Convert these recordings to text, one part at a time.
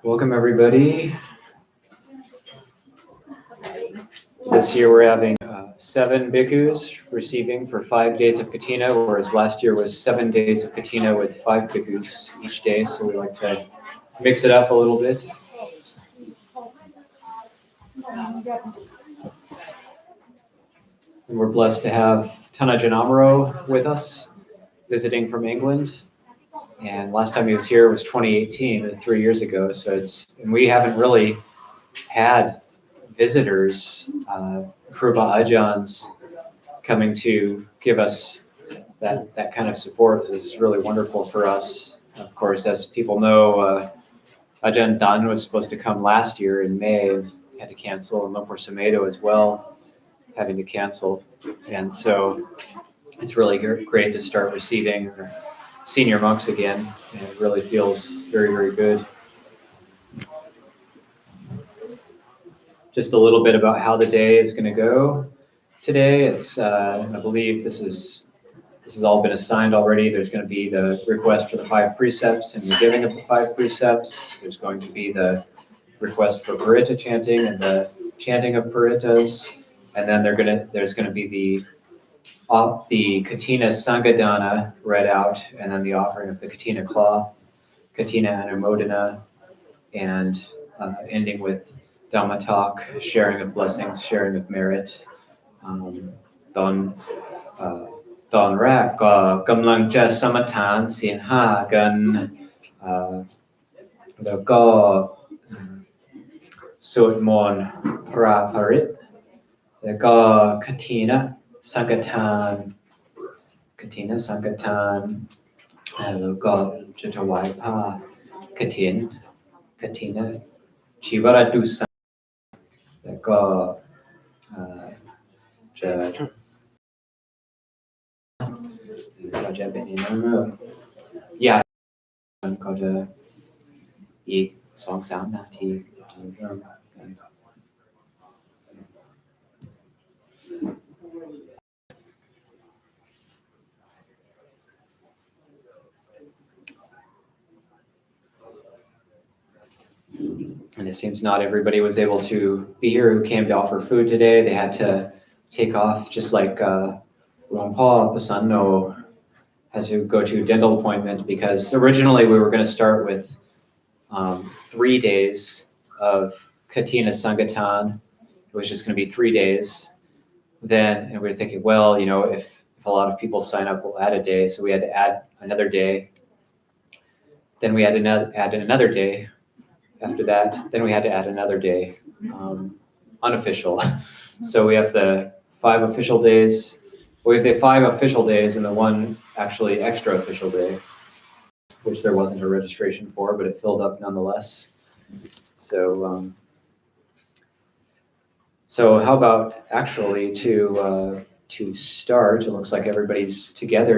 Welcome everybody. This year we're having 7 bhikkhus receiving for 5 days of Kathina, whereas last year was 7 days of Kathina with 5 bhikkhus each day. So we like to mix it up a little bit. And we're blessed to have Ajahn Amaro with us, visiting from England. And last time he was here was 2018, 3 years ago. So and we haven't really had visitors, Kruba Ajahns coming to give us that kind of support. This is really wonderful for us. Of course, as people know, Ajahn Dan was supposed to come last year in May and had to cancel, and Lumpur Sumedo as well, having to cancel. And so it's really great to start receiving our senior monks again, and it really feels very, very good. Just a little bit about how the day is going to go today. It's I believe this has all been assigned already. There's going to be the request for the 5 precepts and the giving of the 5 precepts. There's going to be the request for Paritta chanting and the chanting of Parittas, and then there's going to be the Kathina Sangadana read out, and then the offering of the Kathina cloth, Kathina Anumodana, and ending with Dhamma Talk, sharing of blessings, sharing of merit. ตอนแรกก็กำลังจะสมทานศีล 5กันแล้วก็สวดมนต์พระปริตรแล้วก็Kathinaสังฆทานแล้วก็จะถวายผ้ากฐินKathinaชีวรดุษย์แล้วก็จะเป็นอย่างนั้นมันก็จะอีก 2-3 นาทีจะเริ่มกัน And it seems not everybody was able to be here who came to offer food today. They had to take off, just like Longpa Pasanno had to go to a dental appointment, because originally we were going to start with 3 days of Kathina Sangatan. It was just going to be 3 days. And we were thinking, well, if a lot of people sign up, we'll add a day. So we had to add another day. Then we had to add another day. After that, then we had to add another day, unofficial. So we have the 5 official days. We have the 5 official days and the 1 actually extra official day, which there wasn't a registration for, but it filled up nonetheless. So how about actually to start? It looks like everybody's together.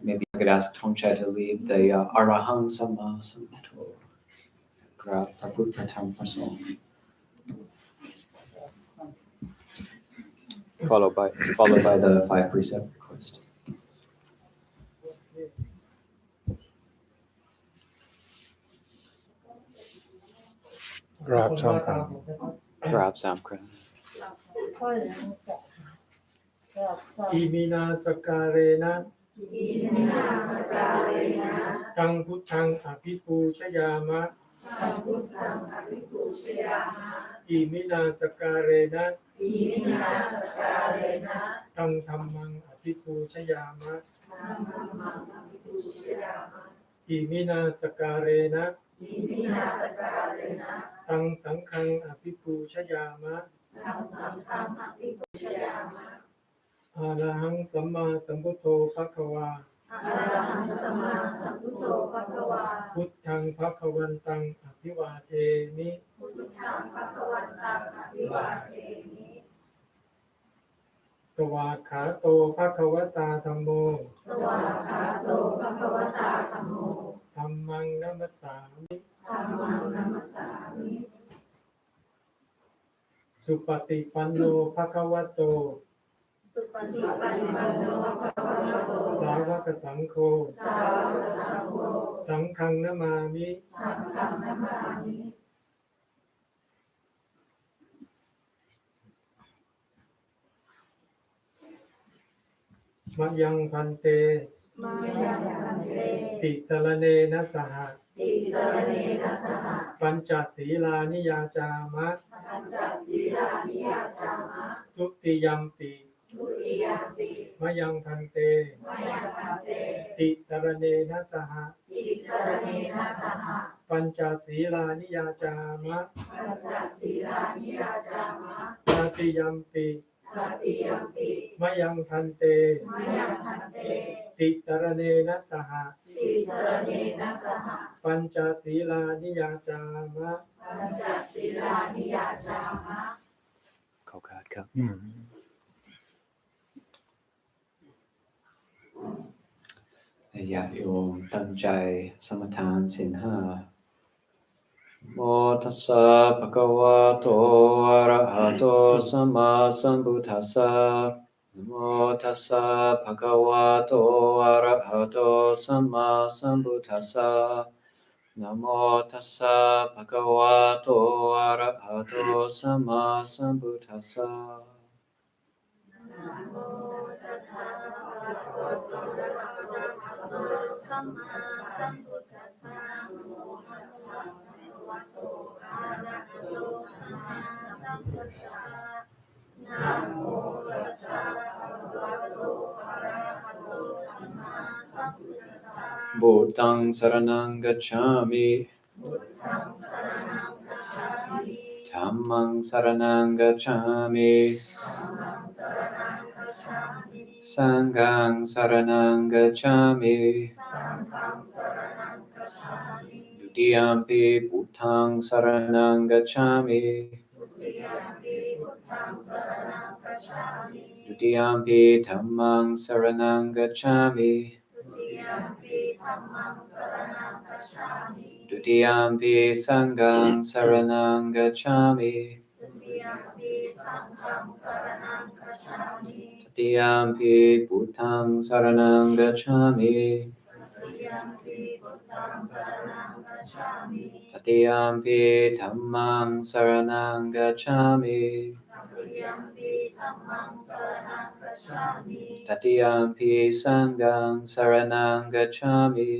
Maybe I could ask Tongchai to lead the Arahang Samma Sambuddho. Followed by the 5 precept request. Grab Samkran. Imina sakarena Tang Buddhang Abhipuchayama Imina sakarena Tang Dhammang Abhipuchayama Imina sakarena Tang Sanghang Abhipuchayama Arahang Samma Sambuddho Bhagava Buddhang Bhagavantang Abhivademi Swakhato Bhagavata Dhammo Dhammang Namasami Supatipanno Bhagavato สุปฏิปันโนภะคะวะโต สาวกสังโฆ สาวกสังโฆ สังฆังนะมามิ สังฆังนะมามิ มะยังพันเต มะยังพันเต ติสรเนนะสห ติสรเนนะสห ปัญจศีลานิยาจามะ ปัญจศีลานิยาจามะ ทุติยัมปิ ทุติยมปิ มะยังพันเต มะยังพันเต ติสรเนนะสห ติสรเนนะสห ปัญจศีลานิยาจามะ ปัญจศีลานิยาจามะ ตติยัมปิ ตติยมปิ มะยังพันเต มะยังพันเต ติสรเนนะสห ติสรเนนะสห ปัญจศีลานิยาจามะ ปัญจศีลานิยาจามะ ขอบคุณครับญาติโยมตั้งใจสมทานศีลห้าโมตัสสะภะคะวะโตอะระหะโตสัมมาสัมพุทธัสสะนะโมตัสสะภะคะวะโตอะระหะโตสัมมาสัมพุทธัสสะนะโมตัสสะภะคะวะโตอะระหะโตสัมมาสัมพุทธัสสะนะโมตัสสะภะคะวะโตอะระหะโตสัมมาสัมพุทธัสสะนะโมตัสสะภะคะวะโตอะระหะโตสัมมาสัมพุทธัสสะนะโมตัสสะภะคะวะโตอะระหะโตสัมมาสัมพุทธัสสะ บุตังสรณังกัจฉามิ พุทธังสรณังคัจฉามิ ธัมมังสรณังกัจฉามิ ธัมมังสรณังคัจฉามิ สังฆังสรณังกัจฉามิ สังฆังสรณังคัจฉามิ ดุติยัมปิพุทธังสรณังกัจฉามิ ทุติยมปิพุทธังสรณังคัจฉามิ ดุติยัมปิธัมมังสรณังกัจฉามิ ทุติยมปิธัมมังสรณังคัจฉามิ ดุติยัมปิสังฆังสรณังกัจฉามิ ทุติยมปิสังฆังสรณังคัจฉามิ ตติยัมปิพุทธังสรณังกัจฉามิ ทุติยมปิพุทธังสรณังคัจฉามิ ตติยัมปิธัมมังสรณังกัจฉามิ ทุติยมปิธัมมังสรณังคัจฉามิ ตติยัมปิสังฆังสรณังกัจฉามิ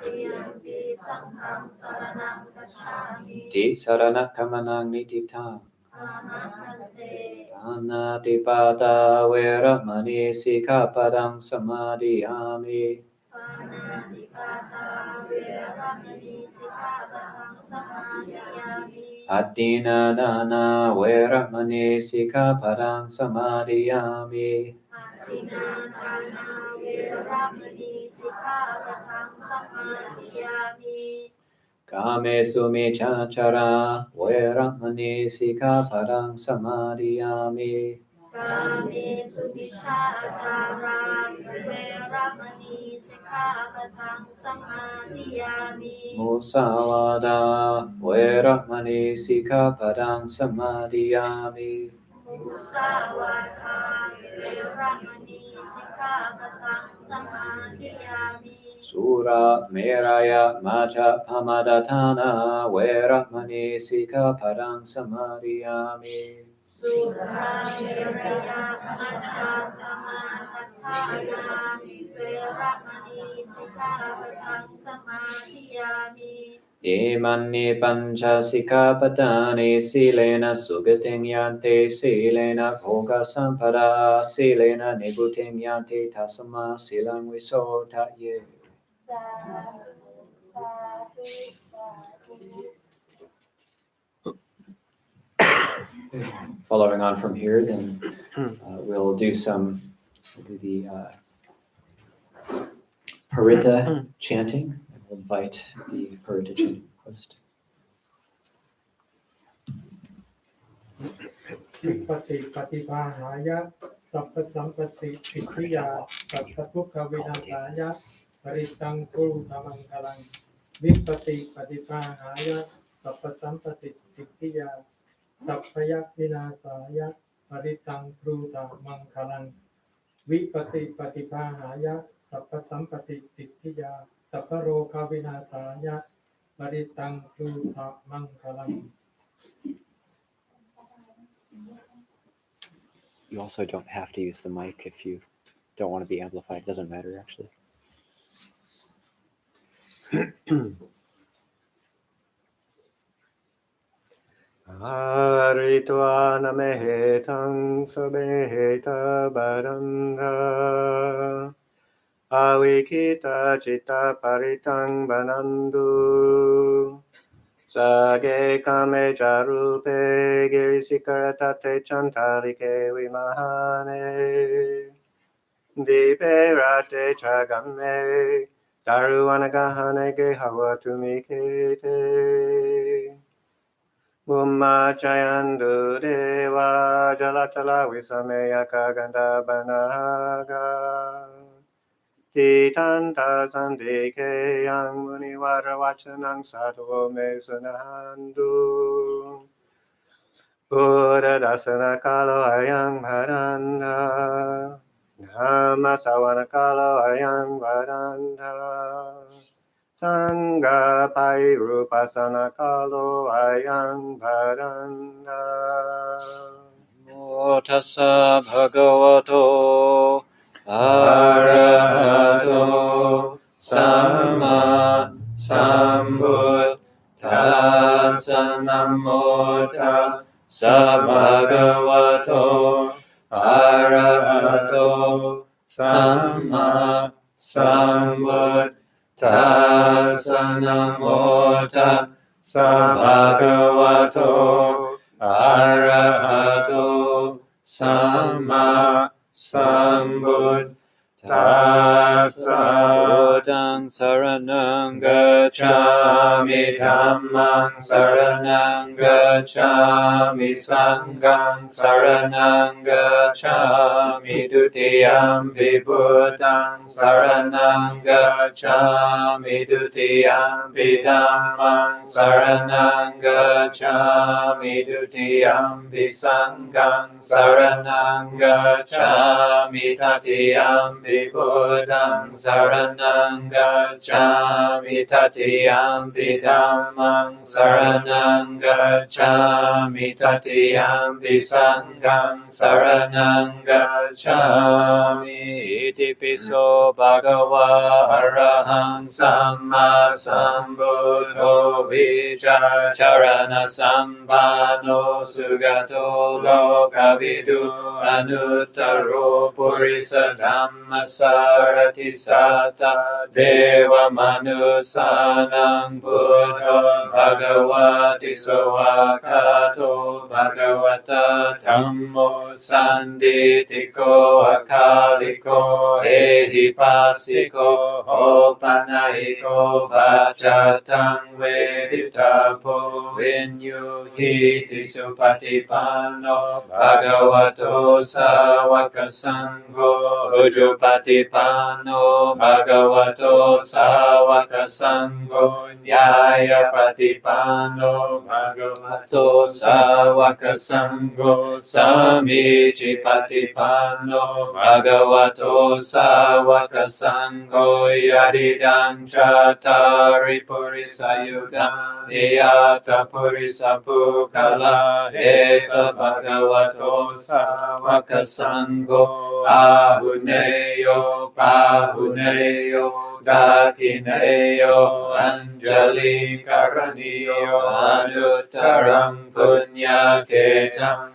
ทุติยมปิสังฆังสรณังคัจฉามิ ติสรณคัมมนังนิทิทัง อานาคันเต ปานาติปาตาเวระมณีสิกขาปดังสมาธิยามิ ปานาติปาตาเวรมณีสิกขาปะทังสมาธิยามิ อัตตินาดานาเวระมณีสิกขาปดังสมาธิยามิ อาทินาทานาเวรมณีสิกขาปะทังสมาธิยามิ กาเมสุมิจฉาจาราเวระมณีสิกขาปดังสมาธิยามิ กาเมสุมิชฌาจาราเวรมณีสิกขาปะทังสมาธิยามิ มุสาวาดาเวระมณีสิกขาปดังสมาธิยามิ มุสาวาทาเวรมณีสิกขาปะทังสมาธิยามิ สุราเมรยะมัจจพามาดทานาเวระมณีสิกขาปดังสมาธิยามิ สุราเมรยะมัจจาธรรมาทัฏฐานามิเสรมณีสิกขาปะทังสมาธิยามิ เอมันนิปัญจสิกขาปทานิสีเลนะสุกติงยันติสีเลนะโภคสัมปดาสีเลนะนิพุติงยันติทัสมาสีลังวิโสทะเย สาธุสาธุสาธุ Following on from here, then we'll do the Paritta chanting. We'll invite the Paritta chanting host. วิปติปฏิภาหายะสัพพสัมปติสิทธิยาสัพพทุกขวินาศายะปริตังปุรุธมังคลังวิปติปฏิภาหายะสัพพสัมปติสิทธิยาสัพพยัคฆ์วินาศายะปริตังปุรุธมังคลัง วิปติปฏิภาหายะสัพพสัมปติสิทธิยาสัพพโรคาวินาศายะปริตังตุถะมังคลัง You also don't have to use the mic if you don't want to be amplified. It doesn't matter, actually. Aritva namehetang sabeheta baranga awikita citta paritang banandu sage kame charupe girisikatate chantarike vimahane diperate chagame daruanagahane gehawatumikete Umma chayandu deva jalatala visameya kaganda banaga Titanta sandike yang muniwara wachanang sato me sunahandu Buddha dasana kalo ayang bharanda Dhamma sawana kalo ayang bharanda Sangha pairupasana kalo ayang bharanda Namo tassa bhagavato arahato samma sambuddhassa Namo tassa bhagavato arahato samma sambuddhassa Tassa namo tassa bhagavato arahato samma sambuddhassa Buddhaṃ saranam gacchāmi Dhammaṃ saranam gacchāmi Sanghaṃ saranam gacchāmi Dutiyampi Buddhaṃ saranam gacchāmi Dutiyampi Dhammaṃ saranam gacchāmi Dutiyampi Sanghaṃ saranam gacchāmi Tatiyampi Buddhaṃ saranam gacchāmi Tatiyampi Dhammaṃ saranam gacchāmi Tatiyampi Sanghaṃ saranam gacchāmi Iti piso bhagava araham samma sambuddho vichacharana sampano sugato lokavidu anuttaro purisa dhamma sarati sata deva manusanam buddho bhagavati sovakato bhagavata dhammo sanditiko akaliko ehipasiko opanaiko vachatang veditapo vinyuhiti supatipano bhagavato sawaka sangho ujupatipano bhagavato sawaka sangho nyaya patipano bhagavato sawaka sangho samici patipano bhagavato sawaka sangho yadidam chatari purisayuga niyata purisapukala esa bhagavato sawaka sangho ahuneyo pahuneyo dakineyo anjali karaniyo anuttaram punya ketam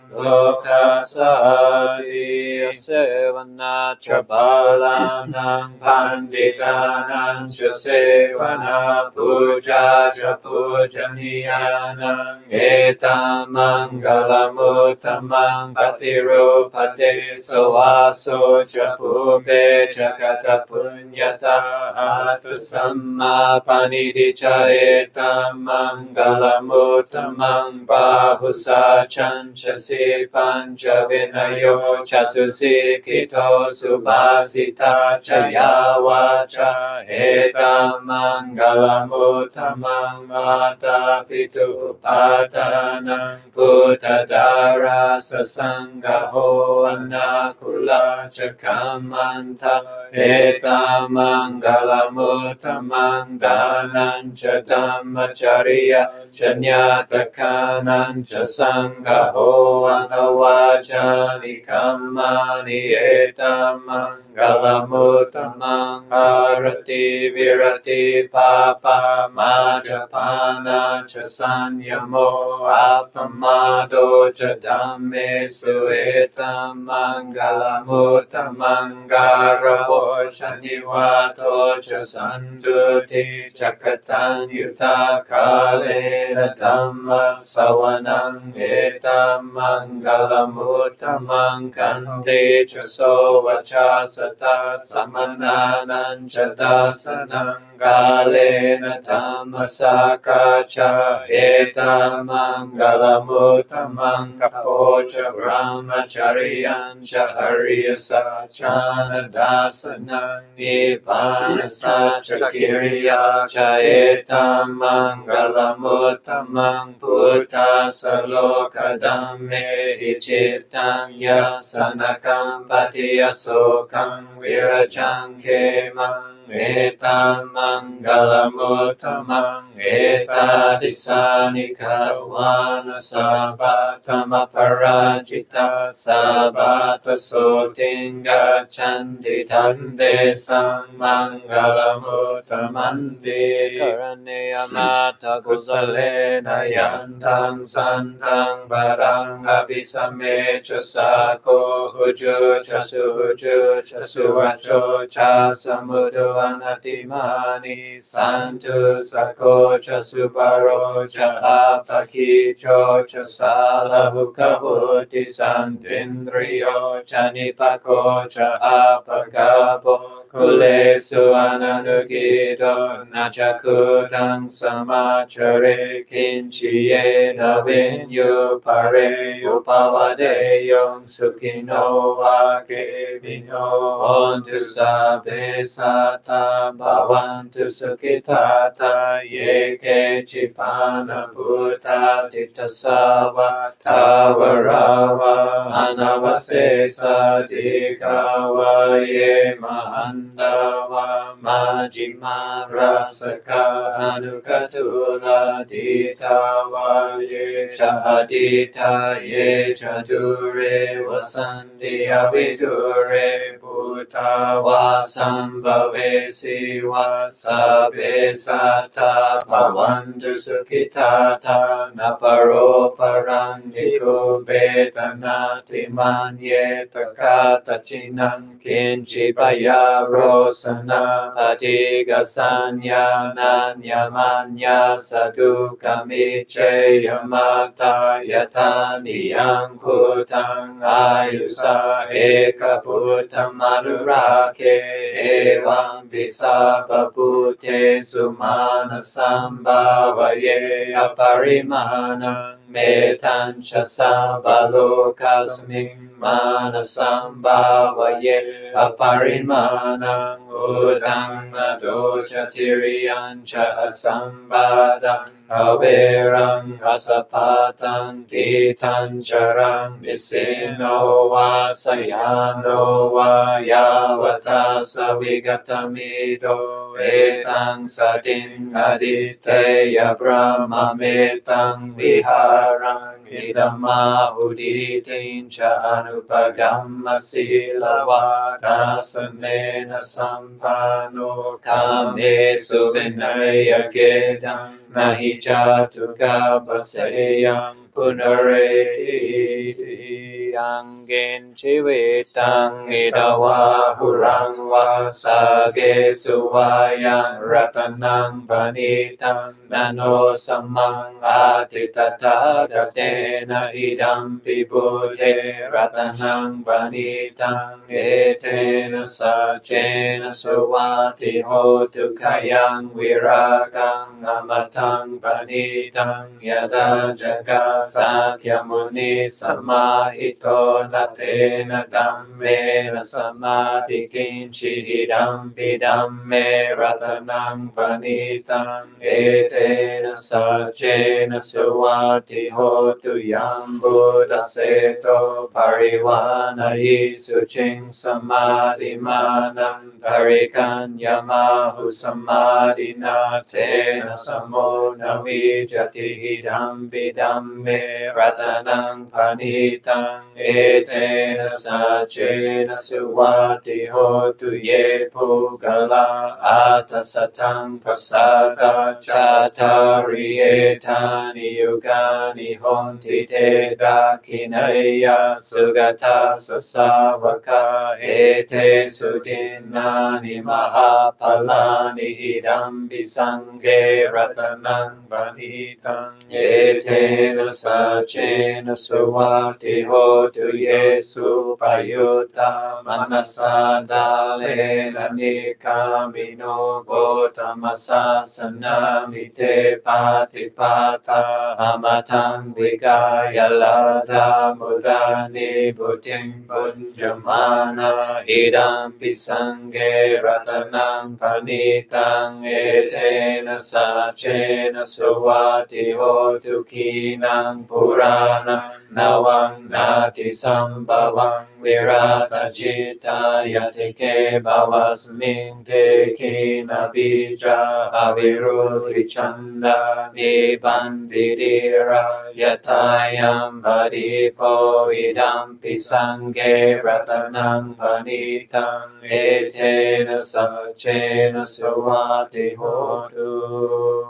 lokasati sevana chabalanam panditanam sevana puja pujaniyanam etamangalamutamam patirupate sawaso chapupe chakata punyata atu samma panidicha etamangalamutamam bahusa chanchasi ปัญจวินโยจัสสุสิกิโตสุภาสิตาจยาวาจาเอตัมมังกลมุตตมังมาตาปิตุปาทานังพุทธดาราสสังฆโหอนาคุลาจะคัมมันทาเอตัมมังกลมุตตมังดานันจะธัมมจริยาชัญญาตคานันจะสังฆโหอนวาจานิคัมมานิเอตัมมังกลมุตตมังอารติวิรติปาปามาจปานาจะสัญญโมอัปปมาโดจะธัมเมสุเอตัมมังกลมุตตมังการโวชันติวาโตจะสันตุติจักตัญยุตาคาเลนะธัมมัสสวนังเอตัมมังกลมุตตมังคันติจะโสวจาสตาสมนานันจะตาสนังกาเลนะธัมมัสสกาจาเอตัมมังกลมุตตมังคโปจะพรหมจริยัญจะอริยสัจจานดาสนังนิพพานสัจจกิริยาจะเอตัมมังกลมุตตมังพุทธัสสะโลกธัมเมหิจิตตังยาสนะกัมปติยโสกังวิรจังเขมังเอตัมมังกลมุตตมังเอตาดิสานิคาวานสัพพะธรรมปราจิตาสัพพะตโสติงกัจฉันติทันเดสังมังกลมุตตมันติกรณียมัตถกุสเลนะยันตังสันตังปรังอภิสัมเมชสาโคหุจุจะสุหุจุจะสุวัจโจจะสมุทวานาติมานิสันตุสักโคจะสุปารโรจะอาภคิโชจะสาลหุกหุติสันตินทริโยจะนิปโคจะอาภกาโปคุเลสุอนันุกิโตนาจักขุตังสมาจเรคินชิเยนะวิญญูปะเรอุปวาเดยงสุขิโนวาเกวิโนโอนตุสัพเพสัตตาภวันตุสุขิตาตาเยเกจิปานะพุทธาทิตสาวะทาวราวะอนาวเสสติกาวะเยมหันตาวะมาจิมาราสกาอนุกตุลาติตาวะเยชาติทาเยจตุเรวสันติอวิตุเรปุตตาวาสัมภเวสีวะสัพเพสัตตาภวันตุสุขิตาทานะปโรปรังนิโกเบตนาติมันเยตกาตจินังคินจิปยาโรสนาปฏิกัสสัญญานัญญมัญญาสตุกามิเชยมัตตายธานิยังพุทธังอายุสาเอกพุทธมานุราเคเอวังวิสาปปุเทสุมาณสัมภาวเยอปริมาณังเมตัญชสัพพโลกัสมิงมานะสัมภาวเยอปริมาณังอุดังมโดจติริยัญจะสัมปาดังอเวรังอสัพพตังทิทัญจรังวิสิโนวาสยานโนวายาวทัสสวิกตมิโดเอตังสติงอดิเตยพระมเมตังวิหารังอิดัมมาอุดิตินชาอนุปกัมมสิลวาทัสเนนะสัมปันโนคาเมสุวินัยเกตังนาหิจาตุกาปเสยังปุณเรติ yang gen chivitang idawa hurang wa sage suwayang ratanang panitang nano samang atitata datena idam pibudhe ratanang panitang etena sachena suwati hotu kayang viragang amatang panitang yada jaga satyamuni samahito natena dhammena samadhi kinchi idam vidamme ratanang panitang etena sachena suwati hotu yang buddhaseto parivanai suching samadhi manam tarikan yamahu samadhi natena samo navijati idam vidamme ratanang panitang etena sachena suwati hotu ye pugala atasatang pasata chatari etani yugani honti te dakinaya sugata sasavaka ete sudinani mahapalani idam bisange ratanang panitang etena sachena suwati hotu yesu payuta manasa dalena nikamino gotamasa sanamite patipata amatang vigaya lada mudani buddhing bunjamana idam pisange ratanang panitang etena sachena suwati hotu kinang purana nawang nati sambhavang virata jita yatike bhavasming te kina bija avirudhi chanda nibandidira yatayam padipo idam pisange ratanang panitang etena sachena suwati hotu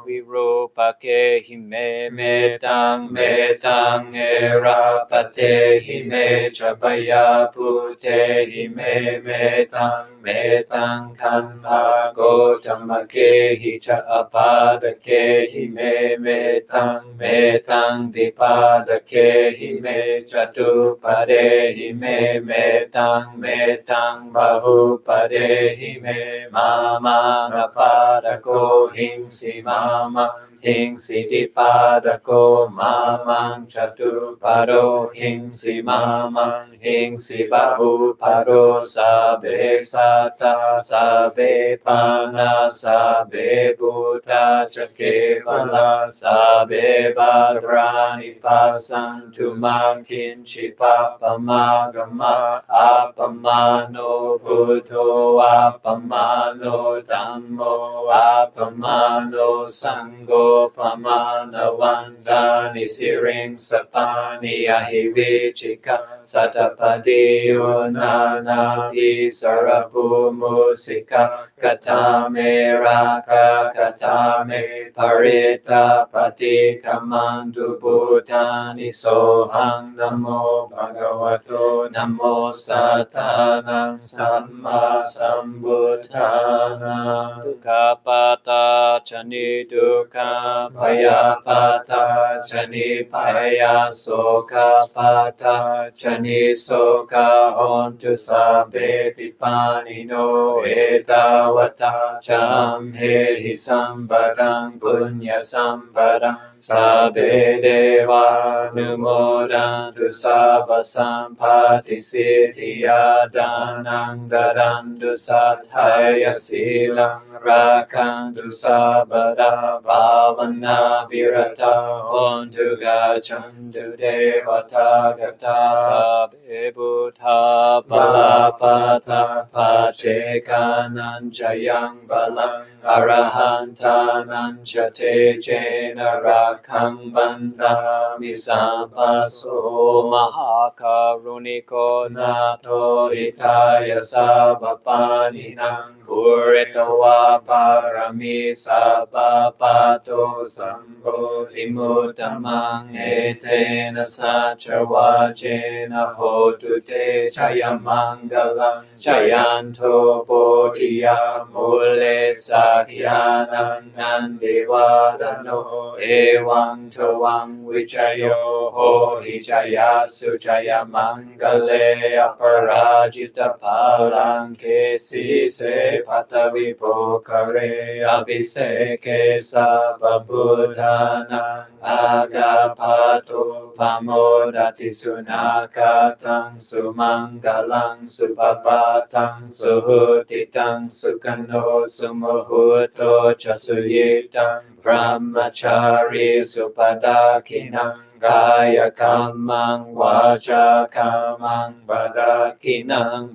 virupake hime metang metang erapate hime chabaya pute hime metang metang kanha gotamake hicha apadake hime metang metang dipadake hime chatupade hime metang metang bahupade hime mama napadako hingsi mama hingsi dipadako mamang chatupado hingsi mamang hingsi bahupado sabe sata sabe pana sabe buddha cakevala sabe badrani pasantu mankinchi papamagama apamano buddho apamano dhammo apamano sangho pamana vandani siring sapani ahivichika satapadi unana isarapu musika katame raka katame parita pati kamandu bhutani sohang namo bhagavato namo satanang samma sambuddhana dukapata chani dukkha bhayapata chani bhaya sokapata chani soka hontu sabe pipanino etawata cham he sambadang punya sambadang sabe deva numodantu sabba sampati siddhya danang dadantu sathaya silang rakantu sabada bhavana virata hontu gachantu devata gata sabe buddha balapata pacekananjayang balang Arahantanam chate jena rakham bandhami sampaso Mahakaruniko nato hitaya sabapaninam Kuritawa parami sabapato sambo limutamang etena sachawajena hotu te chayamangalam chayanto bodhiya mule sakyanam nandivadano evang tawang vichayo ho hichaya sujaya mangale aparajita palanke sise patavipokare abhiseke sababudana agapato pamodati sunakatang sumangalang supapatang suhutitang sukano sumuhuto chasuyitang brahmachari supadakinang Kaya kamang vacha kamang badakinang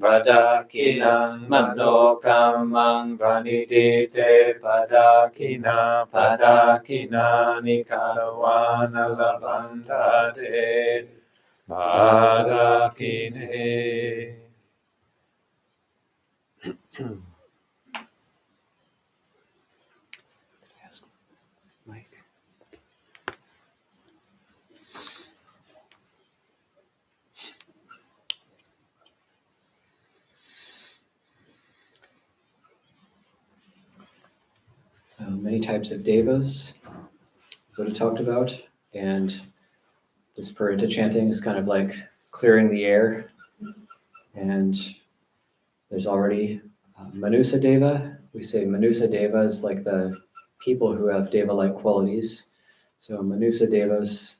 mano kamang vanidite padakina nikarawana labantate padakine. Mike. Many types of devas Buddha talked about, and this Paritta chanting is kind of like clearing the air. And there's already Manusa Deva. We say Manusa Deva is like the people who have Deva-like qualities. So Manusa Devas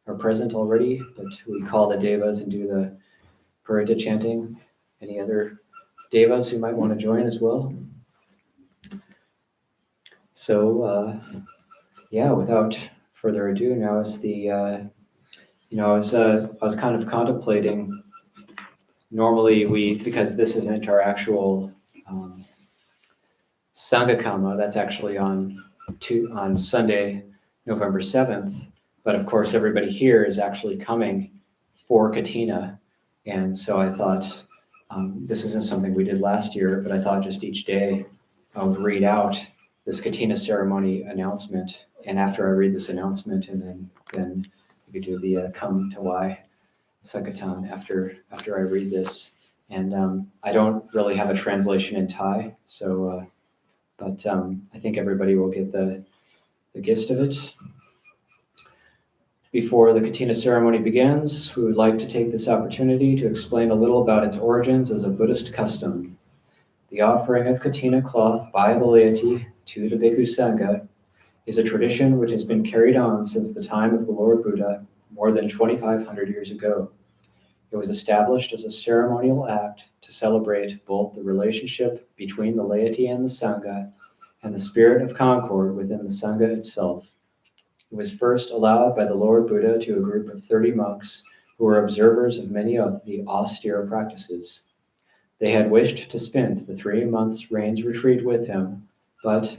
are present already, but we call the Devas and do the Paritta chanting. Any other Devas who might want to join as well? So, without further ado, now it's the, I was kind of contemplating, normally because this isn't our actual Sangha that's actually on Sunday, November 7th, but of course everybody here is actually coming for Kathina, and so I thought, this isn't something we did last year, but I thought just each day I would read out this Kathina ceremony announcement, and after I read this announcement, and then we could do the Come to Wai Sakatan after I read this. And I don't really have a translation in Thai, so but I think everybody will get the gist of it. Before the Kathina ceremony begins, we would like to take this opportunity to explain a little about its origins as a Buddhist custom. The offering of Kathina cloth by the laity to the Bhikkhu Sangha is a tradition which has been carried on since the time of the Lord Buddha more than 2,500 years ago. It was established as a ceremonial act to celebrate both the relationship between the laity and the Sangha and the spirit of concord within the Sangha itself. It was first allowed by the Lord Buddha to a group of 30 monks who were observers of many of the austere practices. They had wished to spend the 3 months' rains retreat with him, but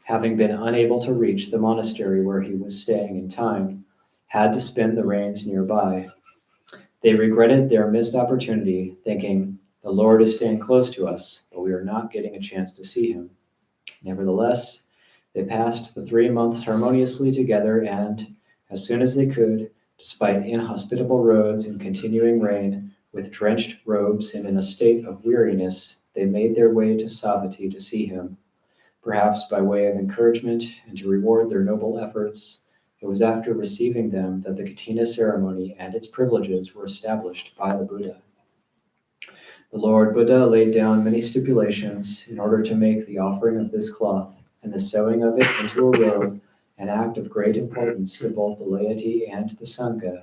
having been unable to reach the monastery where he was staying in time, had to spend the rains nearby. They regretted their missed opportunity, thinking, the Lord is staying close to us, but we are not getting a chance to see him. Nevertheless, they passed the 3 months harmoniously together, and as soon as they could, despite inhospitable roads and continuing rain, with drenched robes and in a state of weariness, they made their way to Savatthi to see him. Perhaps by way of encouragement and to reward their noble efforts, it was after receiving them that the Kathina ceremony and its privileges were established by the Buddha. The Lord Buddha laid down many stipulations in order to make the offering of this cloth and the sewing of it into a robe an act of great importance to both the laity and the Sangha.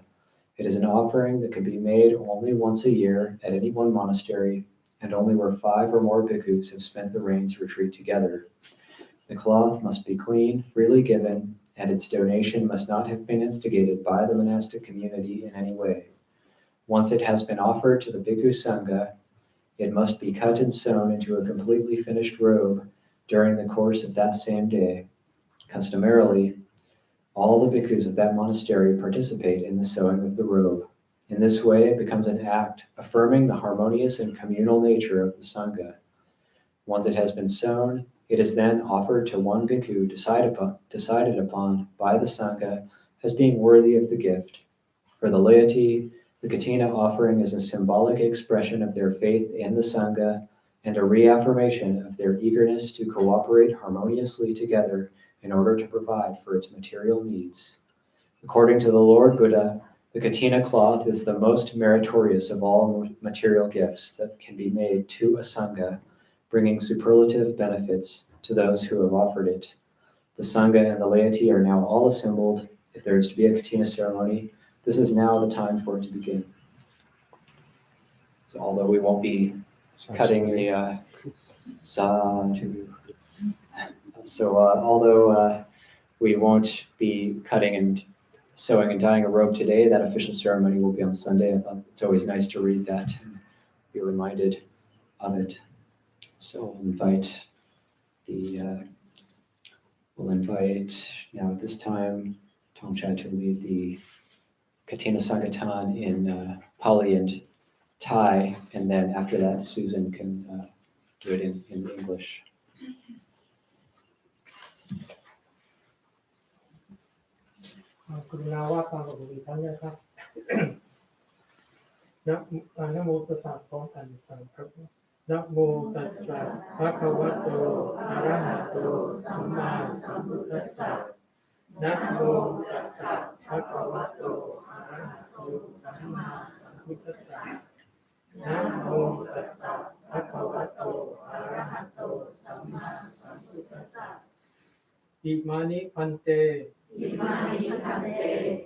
It is an offering that can be made only once a year at any one monastery, and only where 5 or more bhikkhus have spent the rains retreat together. The cloth must be clean, freely given, and its donation must not have been instigated by the monastic community in any way. Once it has been offered to the Bhikkhu Sangha, it must be cut and sewn into a completely finished robe, during the course of that same day. Customarily, all the bhikkhus of that monastery participate in the sewing of the robe. In this way, it becomes an act affirming the harmonious and communal nature of the Sangha. Once it has been sewn, it is then offered to one bhikkhu decided upon by the Sangha as being worthy of the gift. For the laity, the Kathina offering is a symbolic expression of their faith in the Sangha and a reaffirmation of their eagerness to cooperate harmoniously together in order to provide for its material needs. According to the Lord Buddha, the Kathina cloth is the most meritorious of all material gifts that can be made to a Sangha, bringing superlative benefits to those who have offered it. The Sangha and the laity are now all assembled. If there is to be a Kathina ceremony, this is now the time for it to begin. So although we won't be cutting the sadhu, so although we won't be cutting and sewing and dyeing a robe today, that official ceremony will be on Sunday. I thought it's always nice to read that and be reminded of it. So we'll invite now at this time Tongchai to lead the Kathina Sankirtan in Pali and Thai, and then after that Susan can do it in English. Kathina ว่าตามกับบุรีท่านนะครับ นะโมตัสสะพร้อมกันสามครับนะโมตัสสะภะคะวะโตอะระหะโตสัมมาสัมพุทธัสสะนะโมตัสสะภะคะวะโตอะระหะโตสัมมาสัมพุทธัสสะนะโมตัสสะภะคะวะโตอะระหะโตสัมมาสัมพุทธัสสะอิมานิพันเต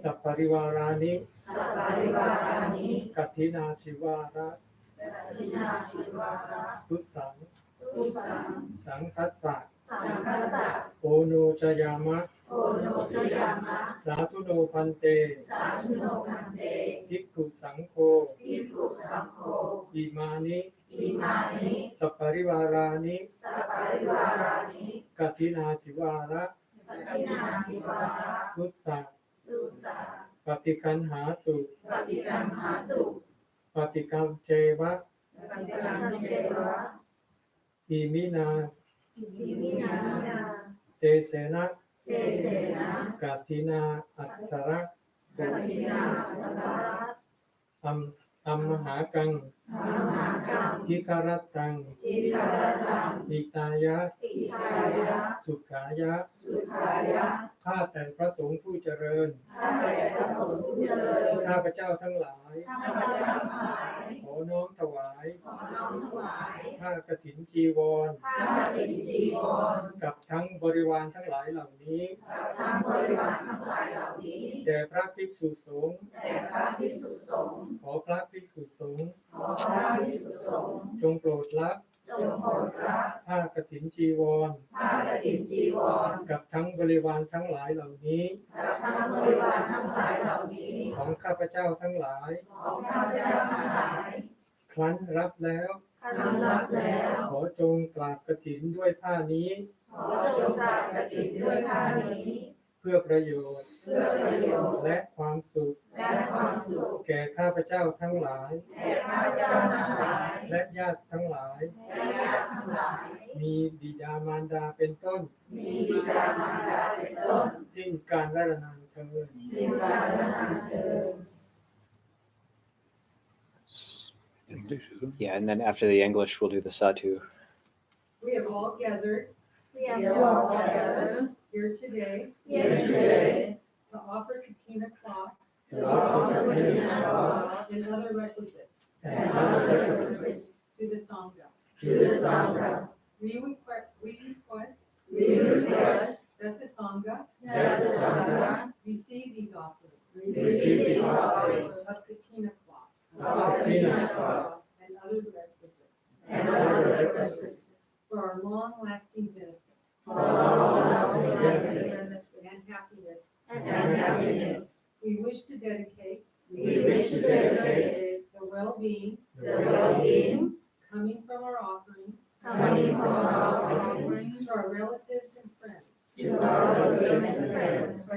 สัพพริวารานิกัตถินาชิวาระทุสังสังคัสสะโอโนชยามะสาธุโนพันเตภิกขุสังโฆอิมานิสัพพริวารานิกัตถินาชิวาระทุสังปฏิคันหาตุปฏิกัมเจวะอิมินาเตเสนะกัตถินาอัตตระอัมมหากังทิคารตังอิตายะสุขายะข้าแต่พระสงฆ์ผู้เจริญข้าพเจ้าทั้งหลายขอน้อมถวายผ้ากฐินจีวรกับทั้งบริวารทั้งหลายเหล่านี้แด่พระภิกษุสงฆ์ขอพระภิกษุสงฆ์จงโปรดรับผ้ากฐินจีวรกับทั้งบริวารทั้งหลายเหล่านี้ของข้าพเจ้าทั้งหลายครั้นรับแล้วขอจงกราบกฐินด้วยผ้านี้เพื่อประโยชน์และความสุขแก่ข้าพเจ้าทั้งหลายและญาติทั้งหลายมีบิดามารดาเป็นต้นสิ้นกาลและนานเทอญYeah, and then after the English, we'll do the sadhu. We have all gathered here today to offer Kathina cloth and other requisites to the Sangha. We request that the Sangha receive these offerings of Kathina cloth and other requisites for our long-lasting benefit and happiness. We wish to dedicate the well-being coming from our offerings to our and friends,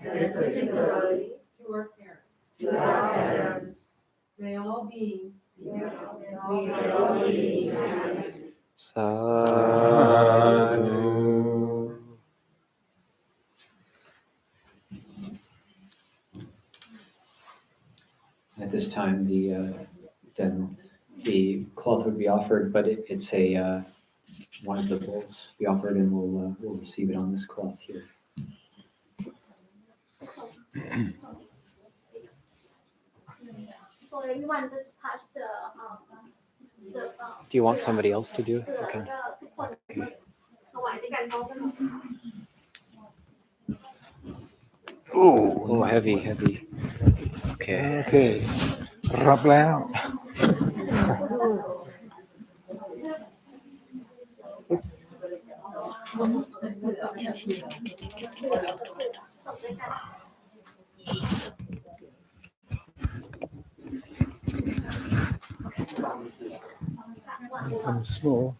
particularly to our parents. to our parents. May all beings May all beings happy. Sadhu. At this time, then the cloth would be offered, but it's one of the bowls be offered, and we'll receive it on this cloth here. For everyone, just touch the Do you want somebody else to do it? Okay. ทุกคนถวายด้วยกันพร้อมกัน Oh, heavy, heavy. Okay. โอเค รับแล้ว I'm small.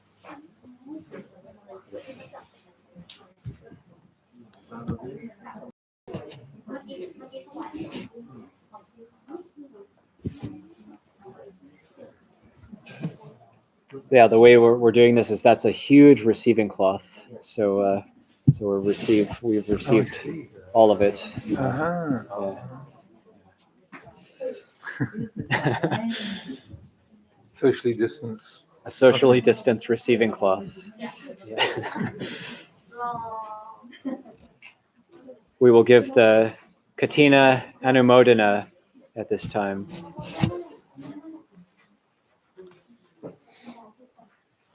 Yeah, the way we're doing this is that's a huge receiving cloth. So we've received all of it. Uh-huh. Socially distanced. A socially distanced receiving cloth. Yeah. We will give the Kathina Anumodana at this time.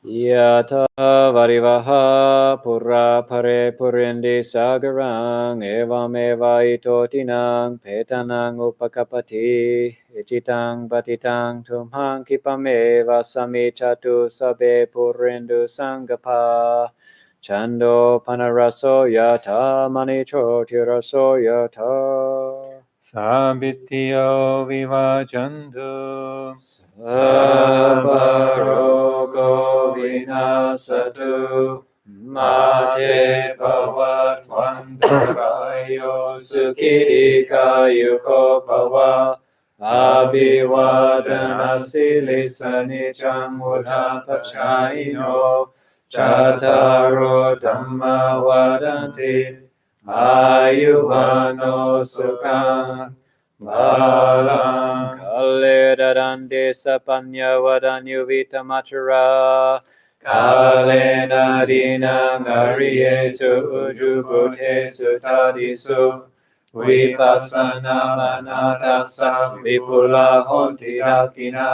Yata varivaha pura pare purindi sagarang evam eva itotinang petanang upakapati ititang batitang tumhang kipameva samichatu sabe purindu sangapa chando panaraso yata manicho tiraso yata Sabityo vivajantu. Sabarogo vinasatu mate bhavatwantarayo sukirikayuko bhava abhivadanasilisanicham udapachayino chataro dhamma vadanti ayuvano sukham Balang Kaledarande Sapanya Vadanyu Vitamachara Kalena Dina Mariyesu Ujubute Sutadisu Vipassana Manatasa Vipula Honti Rakina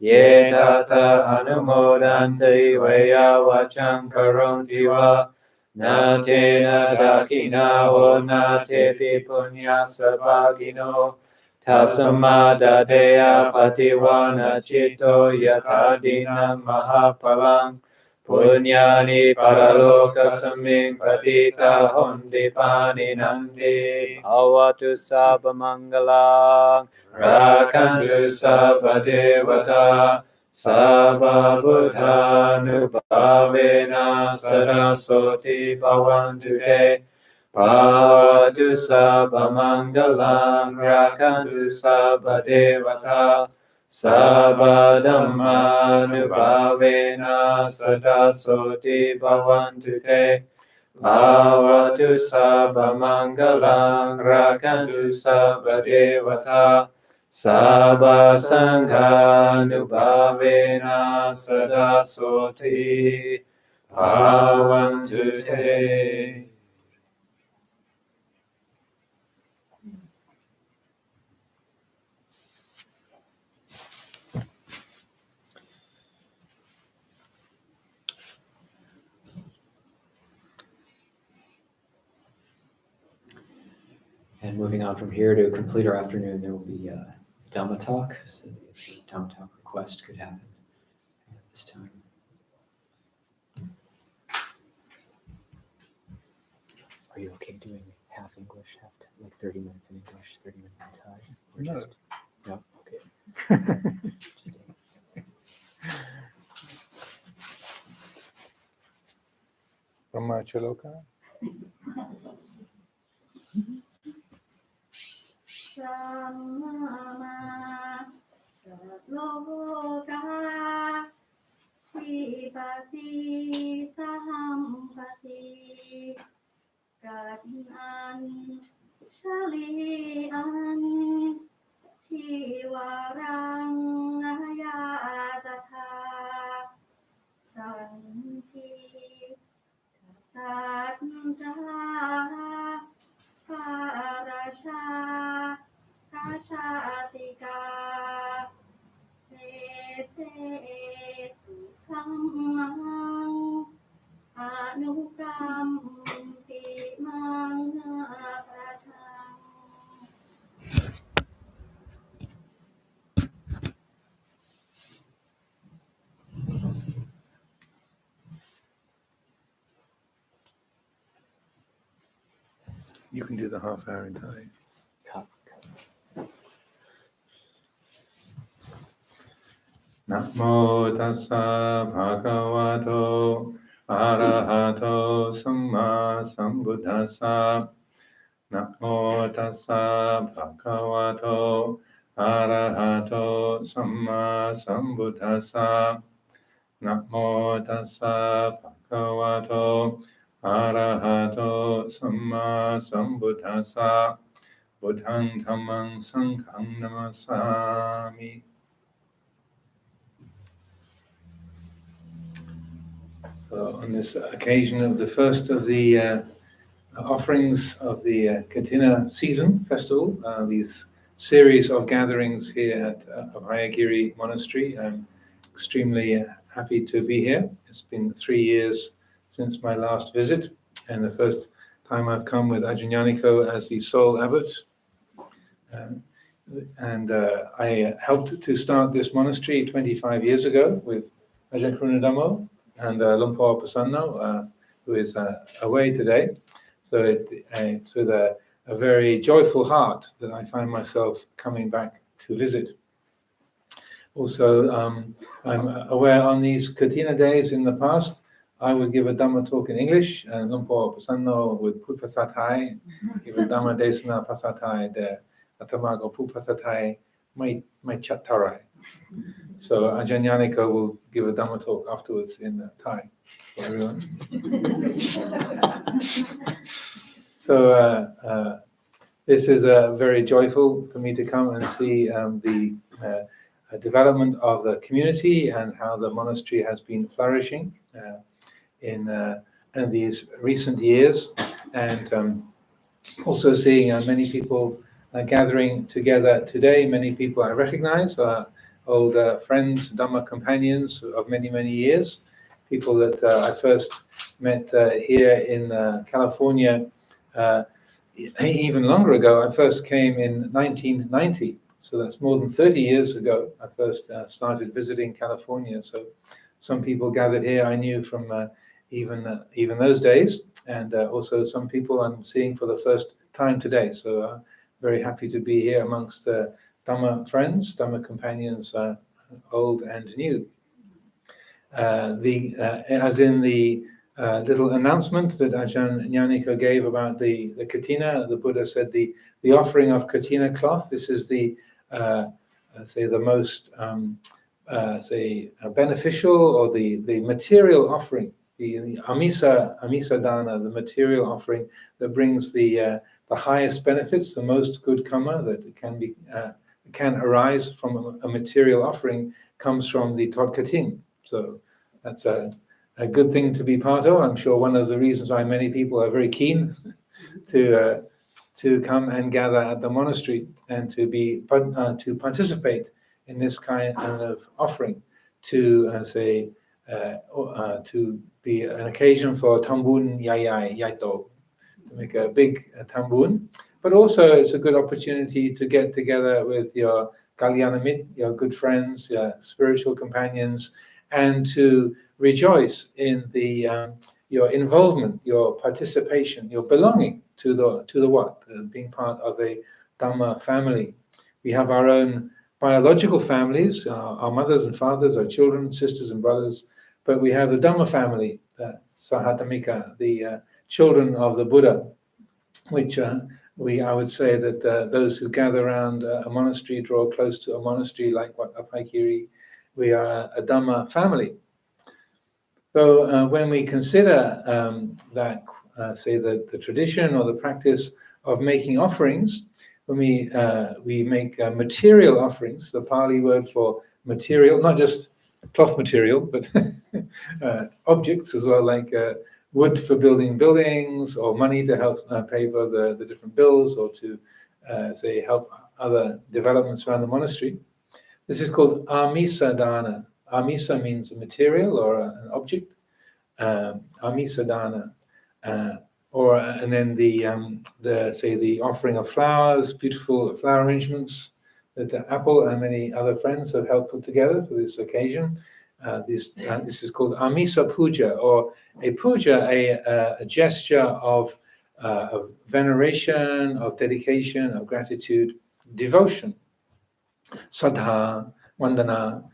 Yetata Anumodante Vaya Vacham Karontiva Natena dakina o nate pipunya sabagino tasamada dea patiwana chito yatadina mahapalang punyani paraloka saming patita hondi pani nandi awatu sabamangalang rakantu sabadevata Sabba Buddhanubhavena Saraswati Bhavantu Te Bhavatu Sabba Mangalam Rakantu Sabba Devata Sabba Dhammanubhavena Saraswati Bhavantu Te Bhavatu Sabba Mangalam Rakantu Sabba Devata Sabba Sanghanubhavena Sadasoti Bhavantu Te. And moving on from here to complete our afternoon, there will be Dhamma Talk. So if the Dhamma Talk request could happen at this time. Are you okay doing half English, like 30 minutes in English, 30 minutes in Thai? Or No. just, no? Okay. Just Brahmachaloka. รังมาสัตโลกาวิปติสหัมปติกัดนันชลีอันทิวารังยาจทาสันติสัจจาภาราชาคาชาติกาเตเสสุขังมังอนุกรรมปิมังนาประชัง You can do the half hour in Thai. Namo tassa bhagavato arahato samma sambuddhassa. Namo tassa bhagavato arahato samma sambuddhassa. Namo tassa bhagavato arahato samma sambuddhassa. Buddhang dhammang sanghang namasami. So on this occasion of the first of the offerings of the Kathina season festival, these series of gatherings here at Abhayagiri Monastery, I'm extremely happy to be here. It's been 3 years since my last visit, and the first time I've come with Ajahn Nyaniko as the sole abbot. I helped to start this monastery 25 years ago with Ajahn Dhamma and Lumpur Prasanno, who is away today. So it's with a very joyful heart that I find myself coming back to visit. Also, I'm aware on these Kathina days in the past, I would give a Dhamma talk in English, and Lumpur Prasanno would put Pasathai, give a Dhamma desana Pasathai, the Atamago Pupasathai, my Chattarai. So Ajahn Nyaniko will give a Dhamma talk afterwards in Thai for everyone. So this is very joyful for me to come and see the development of the community and how the monastery has been flourishing in these recent years, and also seeing many people gathering together today. Many people I recognize, old friends, Dhamma companions of many, many years, people that I first met here in California even longer ago. I first came in 1990, so that's more than 30 years ago. I first started visiting California, so some people gathered here I knew from even those days, and also some people I'm seeing for the first time today. So very happy to be here amongst Dhamma friends, Dhamma companions, old and new. As in the little announcement that Ajahn Nyaniko gave about the Kathina, the Buddha said the offering of Kathina cloth, this is the most beneficial, or the material offering, the amisa dana, the material offering that brings the highest benefits, the most good karma that can arise from a material offering, comes from the Tot Katin. So that's a good thing to be part of. I'm sure one of the reasons why many people are very keen to come and gather at the monastery and to participate in this kind of offering, to be an occasion for tambun yayai yaito, to make a big tambun. But also it's a good opportunity to get together with your kalyanamit, your good friends, your spiritual companions, and to rejoice in your involvement, your participation, your belonging to the what, being part of a Dhamma family. We have our own biological families, our mothers and fathers, our children, sisters and brothers, but we have the Dhamma family, Sahatamika, the children of the Buddha, which I would say that those who gather around a monastery, draw close to a monastery like what Abhayagiri, we are a Dhamma family. So when we consider that, say, the tradition or the practice of making offerings, when we make material offerings, the Pali word for material, not just cloth material, but objects as well, like wood for building buildings, or money to help pay for the different bills, or to, say, help other developments around the monastery. This is called amisa dana. Amisa means a material or an object. Amisa dana. And then the offering of flowers, beautiful flower arrangements that Apple and many other friends have helped put together for this occasion. This is called Amisa Puja, or a puja, a gesture of veneration, of dedication, of gratitude, devotion, sadha, vandana,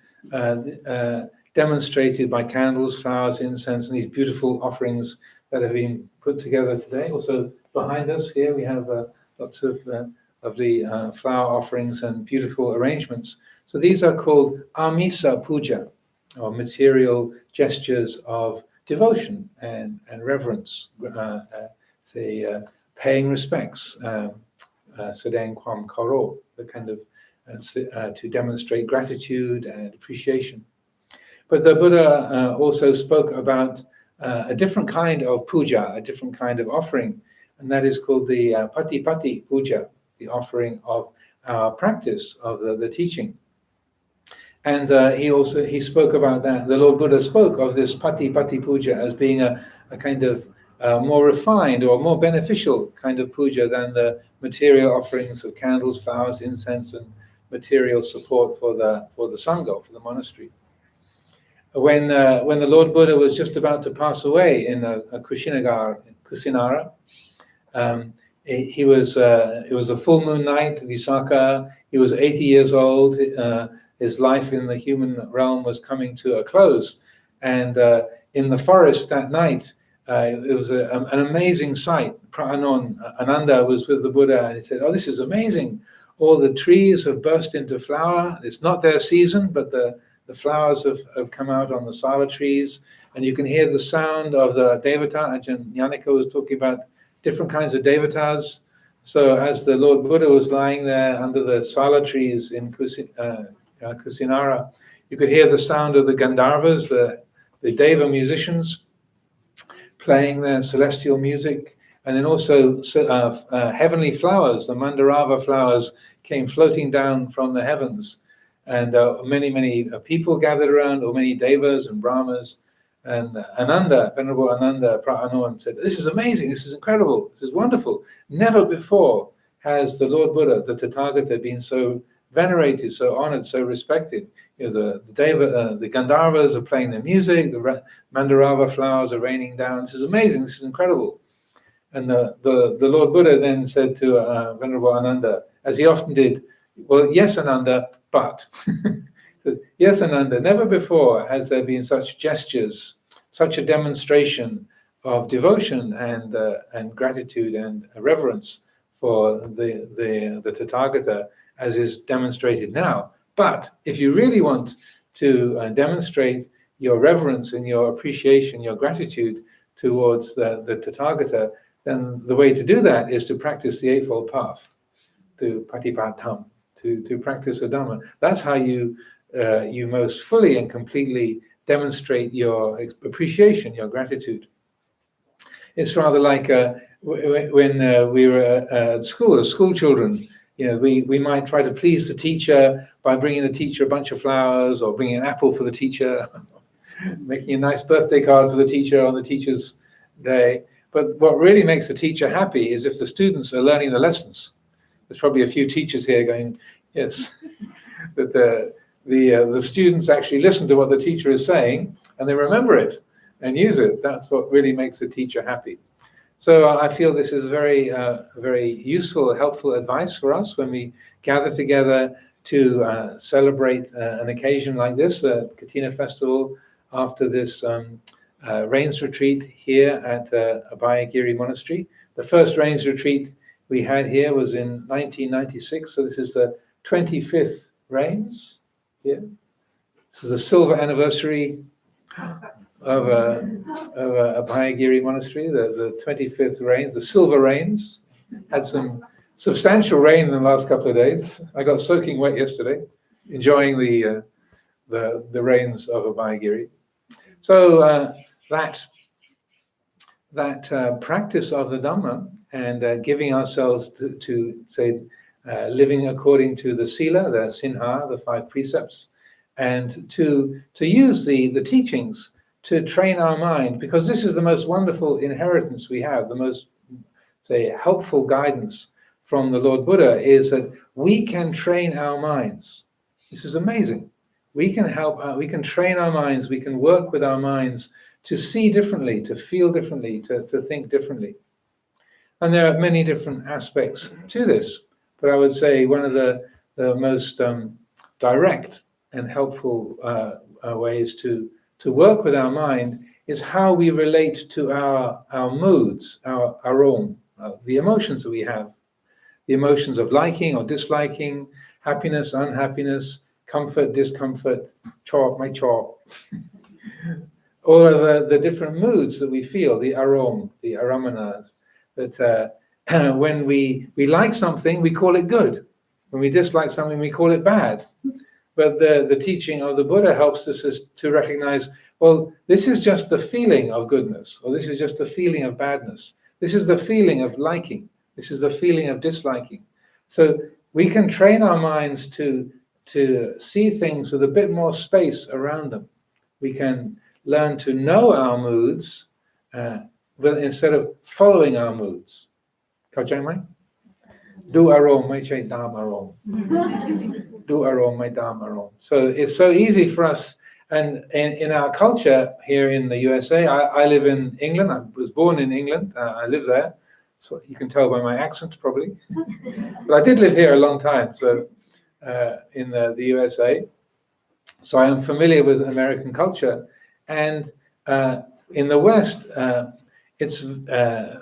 demonstrated by candles, flowers, incense, and these beautiful offerings that have been put together today. Also behind us here we have lots of lovely flower offerings and beautiful arrangements. So these are called Amisa Puja, or material gestures of devotion and reverence, paying respects, sedang kwam karo, the kind of to demonstrate gratitude and appreciation. But the Buddha also spoke about a different kind of puja, a different kind of offering, and that is called the Pati Puja, the offering of our practice of the teaching. And he spoke about that. The Lord Buddha spoke of this Pati Puja as being a kind of more refined or more beneficial kind of puja than the material offerings of candles, flowers, incense, and material support for the Sangha, for the monastery. When the Lord Buddha was just about to pass away in Kusinara, it was a full moon night, Visakha. He was 80 years old. His life in the human realm was coming to a close, and in the forest that night, it was an amazing sight. Ananda was with the Buddha, and he said, "Oh, this is amazing! All the trees have burst into flower. It's not their season, but the flowers have come out on the sala trees, and you can hear the sound of the devata." Ajahn Nyaniko was talking about different kinds of devatas. So as the Lord Buddha was lying there under the sala trees in Kusinara, you could hear the sound of the Gandharvas, the Deva musicians, playing their celestial music, and then also heavenly flowers, the Mandarava flowers, came floating down from the heavens. And many people gathered around, or many devas and brahmas. And Ananda, Venerable Ananda Pra'anon, said, "This is amazing, this is incredible, this is wonderful. Never before has the Lord Buddha, the Tathagata, been so venerated, so honored, so respected. You know, the Gandharvas are playing their music, the Mandarava flowers are raining down. This is amazing, this is incredible." And the Lord Buddha then said to Venerable Ananda, as he often did, "Well, yes, Ananda, but..." "Yes, Ananda, never before has there been such gestures, such a demonstration of devotion and gratitude and reverence for the Tathagata as is demonstrated now. But if you really want to demonstrate your reverence and your appreciation, your gratitude towards the Tathagata, then the way to do that is to practice the Eightfold Path, to Patipatam, to practice the Dhamma. That's how you most fully and completely demonstrate your appreciation, your gratitude. It's rather like when we were at school, as school children. You know, we might try to please the teacher by bringing the teacher a bunch of flowers, or bringing an apple for the teacher, making a nice birthday card for the teacher on the teacher's day. But what really makes the teacher happy is if the students are learning the lessons. There's probably a few teachers here going, "Yes," that the students actually listen to what the teacher is saying and they remember it and use it. That's what really makes a teacher happy. So I feel this is very useful, helpful advice for us when we gather together to celebrate an occasion like this, the Kathina festival, after this rains retreat here at Abhayagiri Monastery. The first rains retreat we had here was in 1996, so this is the 25th rains. Yeah. This is the silver anniversary of Abhayagiri monastery, the 25th rains, the silver rains. Had some substantial rain in the last couple of days. I got soaking wet yesterday, enjoying the rains of Abhayagiri. So that practice of the Dhamma and giving ourselves to say, living according to the sila, the sinha, the 5 precepts, and to use the teachings to train our mind, because this is the most wonderful inheritance we have, the most, say, helpful guidance from the Lord Buddha is that we can train our minds. This is amazing. We can we can train our minds, we can work with our minds to see differently, to feel differently, to think differently. And there are many different aspects to this, but I would say one of the most direct and helpful ways to work with our mind is how we relate to our moods, our own, the emotions that we have, the emotions of liking or disliking, happiness, unhappiness, comfort, discomfort, chop, my chop. All of the different moods that we feel, the arom, the aramanas, that when we like something, we call it good. When we dislike something, we call it bad. But the teaching of the Buddha helps us to recognize, well, this is just the feeling of goodness, or this is just the feeling of badness. This is the feeling of liking. This is the feeling of disliking. So we can train our minds to see things with a bit more space around them. We can learn to know our moods, but instead of following our moods. Kajai mai? Do arom, mai chai dam arom. Do arom, mai dam arom. So it's so easy for us, and in our culture here in the USA, I live in England. I was born in England. I live there. So you can tell by my accent, probably. But I did live here a long time, so in the USA. So I am familiar with American culture. And in the West, it's,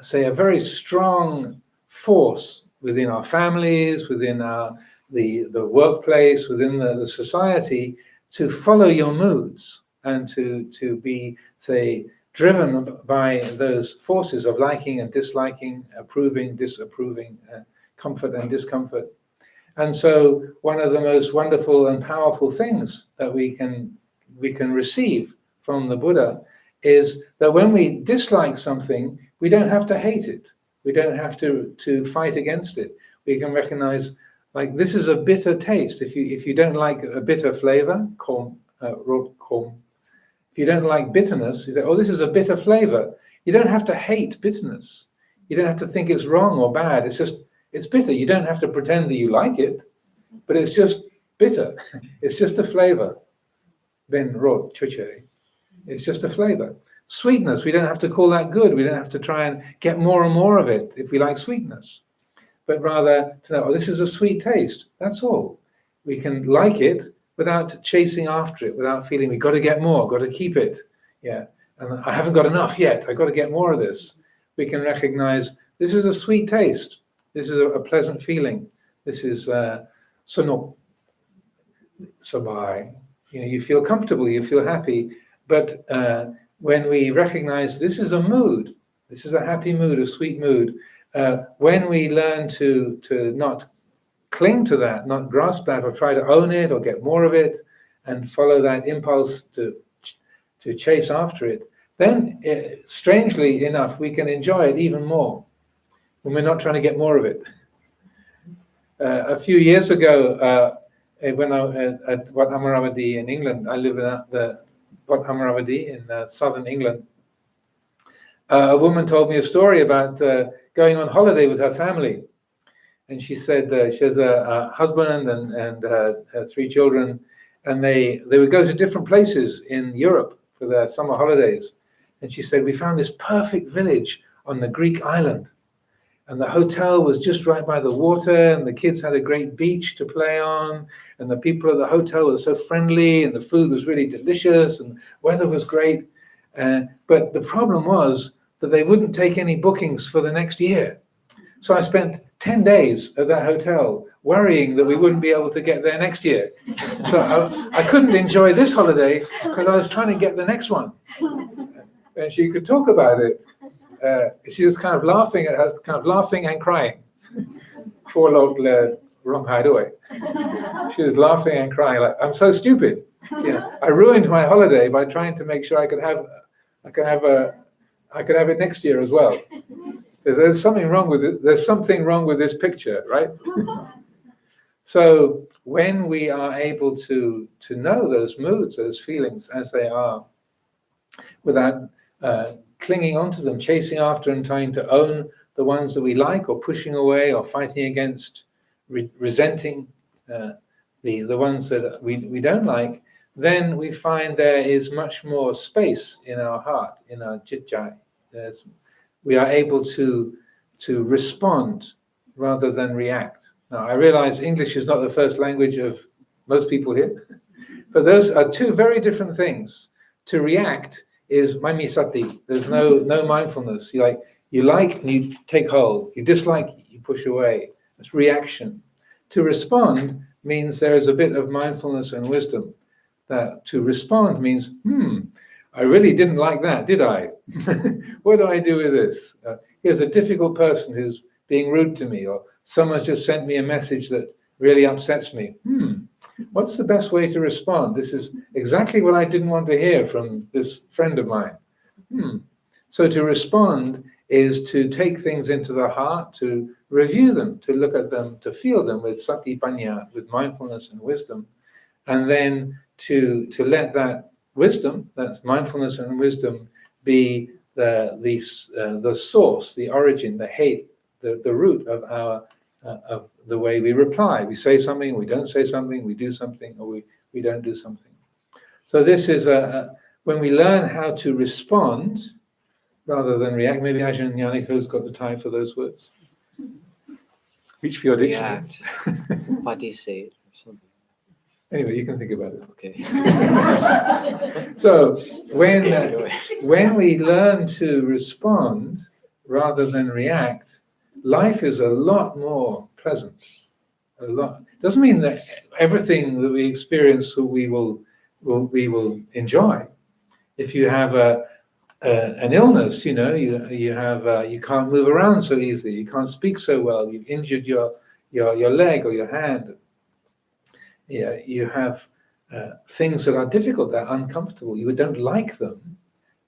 say, a very strong force within our families, within the workplace, within the society, to follow your moods and to be, say, driven by those forces of liking and disliking, approving, disapproving, comfort and discomfort. And so one of the most wonderful and powerful things that we can receive from the Buddha is that when we dislike something, we don't have to hate it. We don't have to fight against it. We can recognize, like, this is a bitter taste. If you don't like a bitter flavor, if you don't like bitterness, you say, oh, this is a bitter flavor. You don't have to hate bitterness. You don't have to think it's wrong or bad. It's bitter. You don't have to pretend that you like it, but it's just bitter. It's just a flavor. Ben rot chuche. It's just a flavor. Sweetness, we don't have to call that good. We don't have to try and get more and more of it if we like sweetness, but rather to know, oh, this is a sweet taste. That's all. We can like it without chasing after it, without feeling we've got to get more, got to keep it. Yeah, and I haven't got enough yet. I've got to get more of this. We can recognize this is a sweet taste. This is a pleasant feeling. This is sunok sabai. You feel comfortable, you feel happy. But when we recognize this is a mood, this is a happy mood, a sweet mood, when we learn to not cling to that, not grasp that, or try to own it, or get more of it, and follow that impulse to chase after it, then strangely enough, we can enjoy it even more when we're not trying to get more of it. A few years ago, when I was at Wat Amaravati in England, I live in the Wat Amaravati in southern England. A woman told me a story about going on holiday with her family. And she said she has a husband and 3 children, and they would go to different places in Europe for their summer holidays. And she said, we found this perfect village on the Greek island. And the hotel was just right by the water, and the kids had a great beach to play on, and the people at the hotel were so friendly, and the food was really delicious, and weather was great. But the problem was that they wouldn't take any bookings for the next year. So I spent 10 days at that hotel, worrying that we wouldn't be able to get there next year. So I couldn't enjoy this holiday because I was trying to get the next one. And she could talk about it. She was kind of laughing at her, kind of laughing and crying. Poor old wrong hideaway. She was laughing and crying like, I'm so stupid. You know, I ruined my holiday by trying to make sure I could have it next year as well. So there's something wrong with it. There's something wrong with this picture, right? So when we are able to know those moods, those feelings as they are, without clinging onto them, chasing after and trying to own the ones that we like, or pushing away, or fighting against, resenting the ones that we don't like, then we find there is much more space in our heart, in our jitjai. We are able to respond rather than react. Now, I realize English is not the first language of most people here, but those are two very different things. To react is maimi sati. There's no mindfulness. You like and you take hold. You dislike, you push away. It's reaction. To respond means there is a bit of mindfulness and wisdom. That to respond means, I really didn't like that, did I? What do I do with this? Here's a difficult person who's being rude to me, or someone's just sent me a message that really upsets me. What's the best way to respond? This is exactly what I didn't want to hear from this friend of mine. So to respond is to take things into the heart, to review them, to look at them, to feel them with sati panya, with mindfulness and wisdom, and then to let that wisdom, that's mindfulness and wisdom, be the source, the origin, the hate, the root of our of the way we reply. We say something, we don't say something, we do something, or we don't do something. So this is when we learn how to respond rather than react. Maybe Ajahn Nyaniko's got the time for those words. Reach for your dictionary. React, patisate, or something. Anyway, you can think about it. Okay. So when we learn to respond rather than react, life is a lot more pleasant. A lot. Doesn't mean that everything that we experience we will enjoy. If you have an illness, you can't move around so easily, you can't speak so well, you've injured your leg or your hand. Yeah, you have things that are difficult, that are uncomfortable. You don't like them,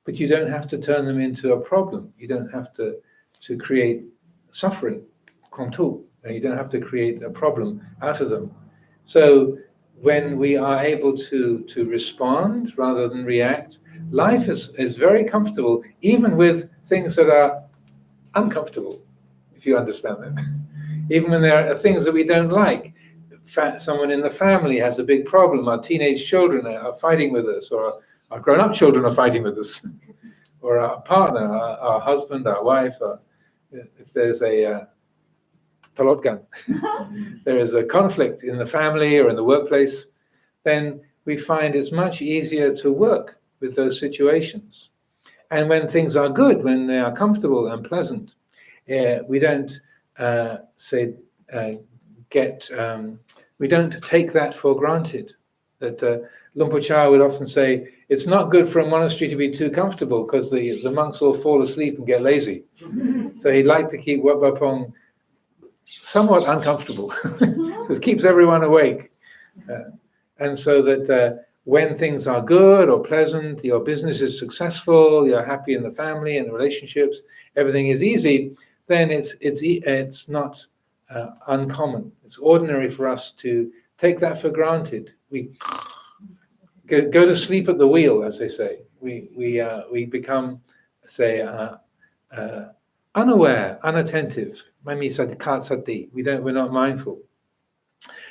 but you don't have to turn them into a problem. You don't have to create suffering, kontu. You don't have to create a problem out of them. So when we are able to respond rather than react, life is very comfortable, even with things that are uncomfortable, if you understand that. Even when there are things that we don't like. Someone in the family has a big problem, our teenage children are fighting with us, or our grown-up children are fighting with us, or our partner, our husband, our wife, if there's a talotgan, there is a conflict in the family or in the workplace, then we find it's much easier to work with those situations. And when things are good, when they are comfortable and pleasant, we don't we don't take that for granted. That Luang Por Chah would often say, it's not good for a monastery to be too comfortable because the monks all fall asleep and get lazy. So he'd like to keep Wat Pah Pong somewhat uncomfortable. It keeps everyone awake. And so that when things are good or pleasant, your business is successful, you're happy in the family and the relationships, everything is easy, then it's not uncommon. It's ordinary for us to take that for granted. We go to sleep at the wheel, as they say. We become, say, unaware, unattentive. We're not mindful.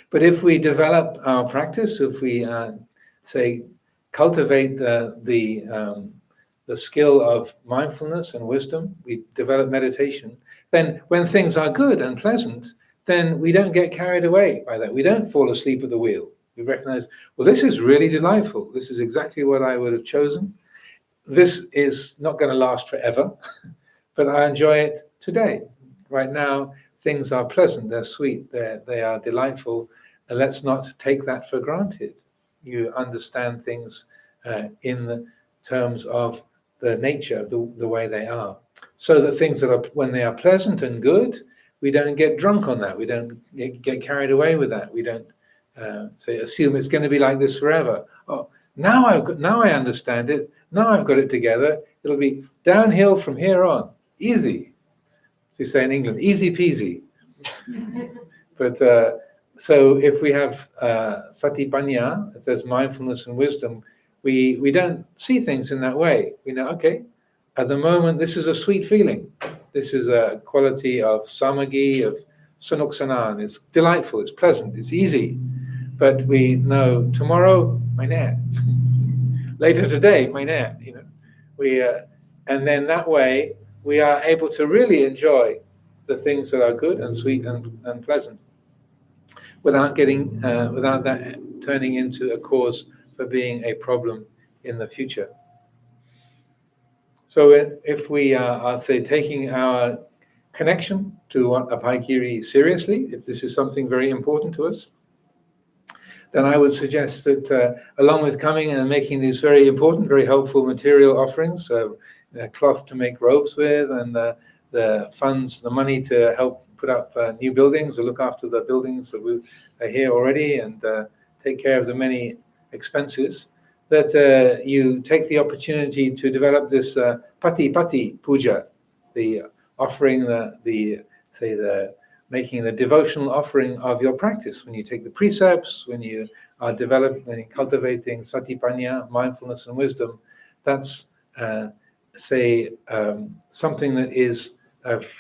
But if we develop our practice, if we say cultivate the skill of mindfulness and wisdom, we develop meditation, then when things are good and pleasant, then we don't get carried away by that. We don't fall asleep at the wheel. We recognize, well, this is really delightful. This is exactly what I would have chosen. This is not going to last forever, but I enjoy it today. Right now, things are pleasant, they're sweet, they are delightful, and let's not take that for granted. You understand things in the terms of the nature of the way they are. So that things that are, when they are pleasant and good, we don't get drunk on that. We don't get carried away with that. We don't assume it's going to be like this forever. Oh, now I understand it. Now I've got it together. It'll be downhill from here on. Easy. As we say in England, easy peasy. But so if we have satipanya, if there's mindfulness and wisdom, we don't see things in that way. We know, okay, at the moment this is a sweet feeling. This is a quality of samagi, of sanuksanan. It's delightful, it's pleasant, it's easy. But we know tomorrow, mainat. Later today, mainat. And then that way we are able to really enjoy the things that are good and sweet and pleasant, without that turning into a cause for being a problem in the future. So if we are, say, taking our connection to what Abhayagiri seriously, if this is something very important to us, then I would suggest that along with coming and making these very important, very helpful material offerings, cloth to make robes with, and the funds, the money to help put up new buildings or look after the buildings that are here already, and take care of the many expenses, that you take the opportunity to develop this pati puja, the offering, making the devotional offering of your practice. When you take the precepts, when you are developing and cultivating satipanya, mindfulness and wisdom, that's something that is of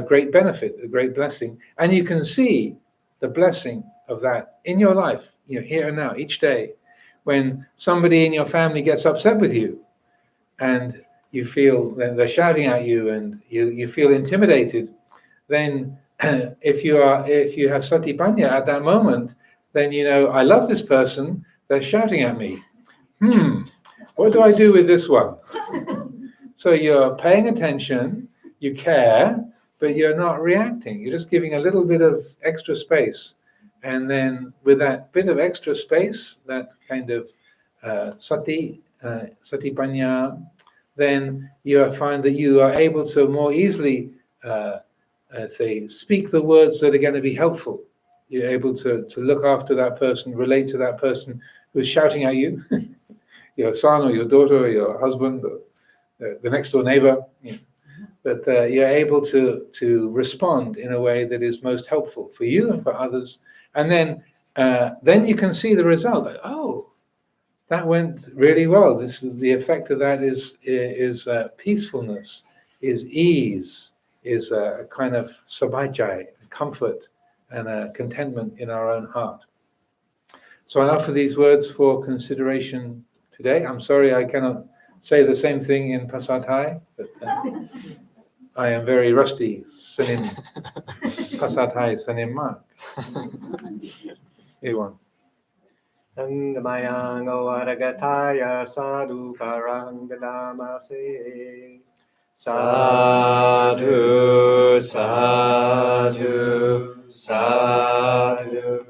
great benefit, a great blessing, and you can see the blessing of that in your life, here and now, each day. When somebody in your family gets upset with you, and you feel that they're shouting at you, and you feel intimidated, then if you have satipanya at that moment, then I love this person, they're shouting at me. What do I do with this one? So you're paying attention, you care, but you're not reacting. You're just giving a little bit of extra space. And then with that bit of extra space, that kind of satipanya, then you find that you are able to more easily speak the words that are going to be helpful. You're able to look after that person, relate to that person who's shouting at you, your son or your daughter or your husband or the next door neighbor. That you're able to respond in a way that is most helpful for you and for others. And then you can see the result. Like, oh, that went really well. This is the effect of that is peacefulness, is ease, is a kind of sabajai, comfort, and a contentment in our own heart. So I offer these words for consideration today. I'm sorry I cannot say the same thing in Pasar Thai, but I am very rusty. Sanin Pasar Thai, Sanin Mark. Everyone. Sangamaya Ngawaragataya Sadhu Karangadamase Sadhu, sadhu, sadhu,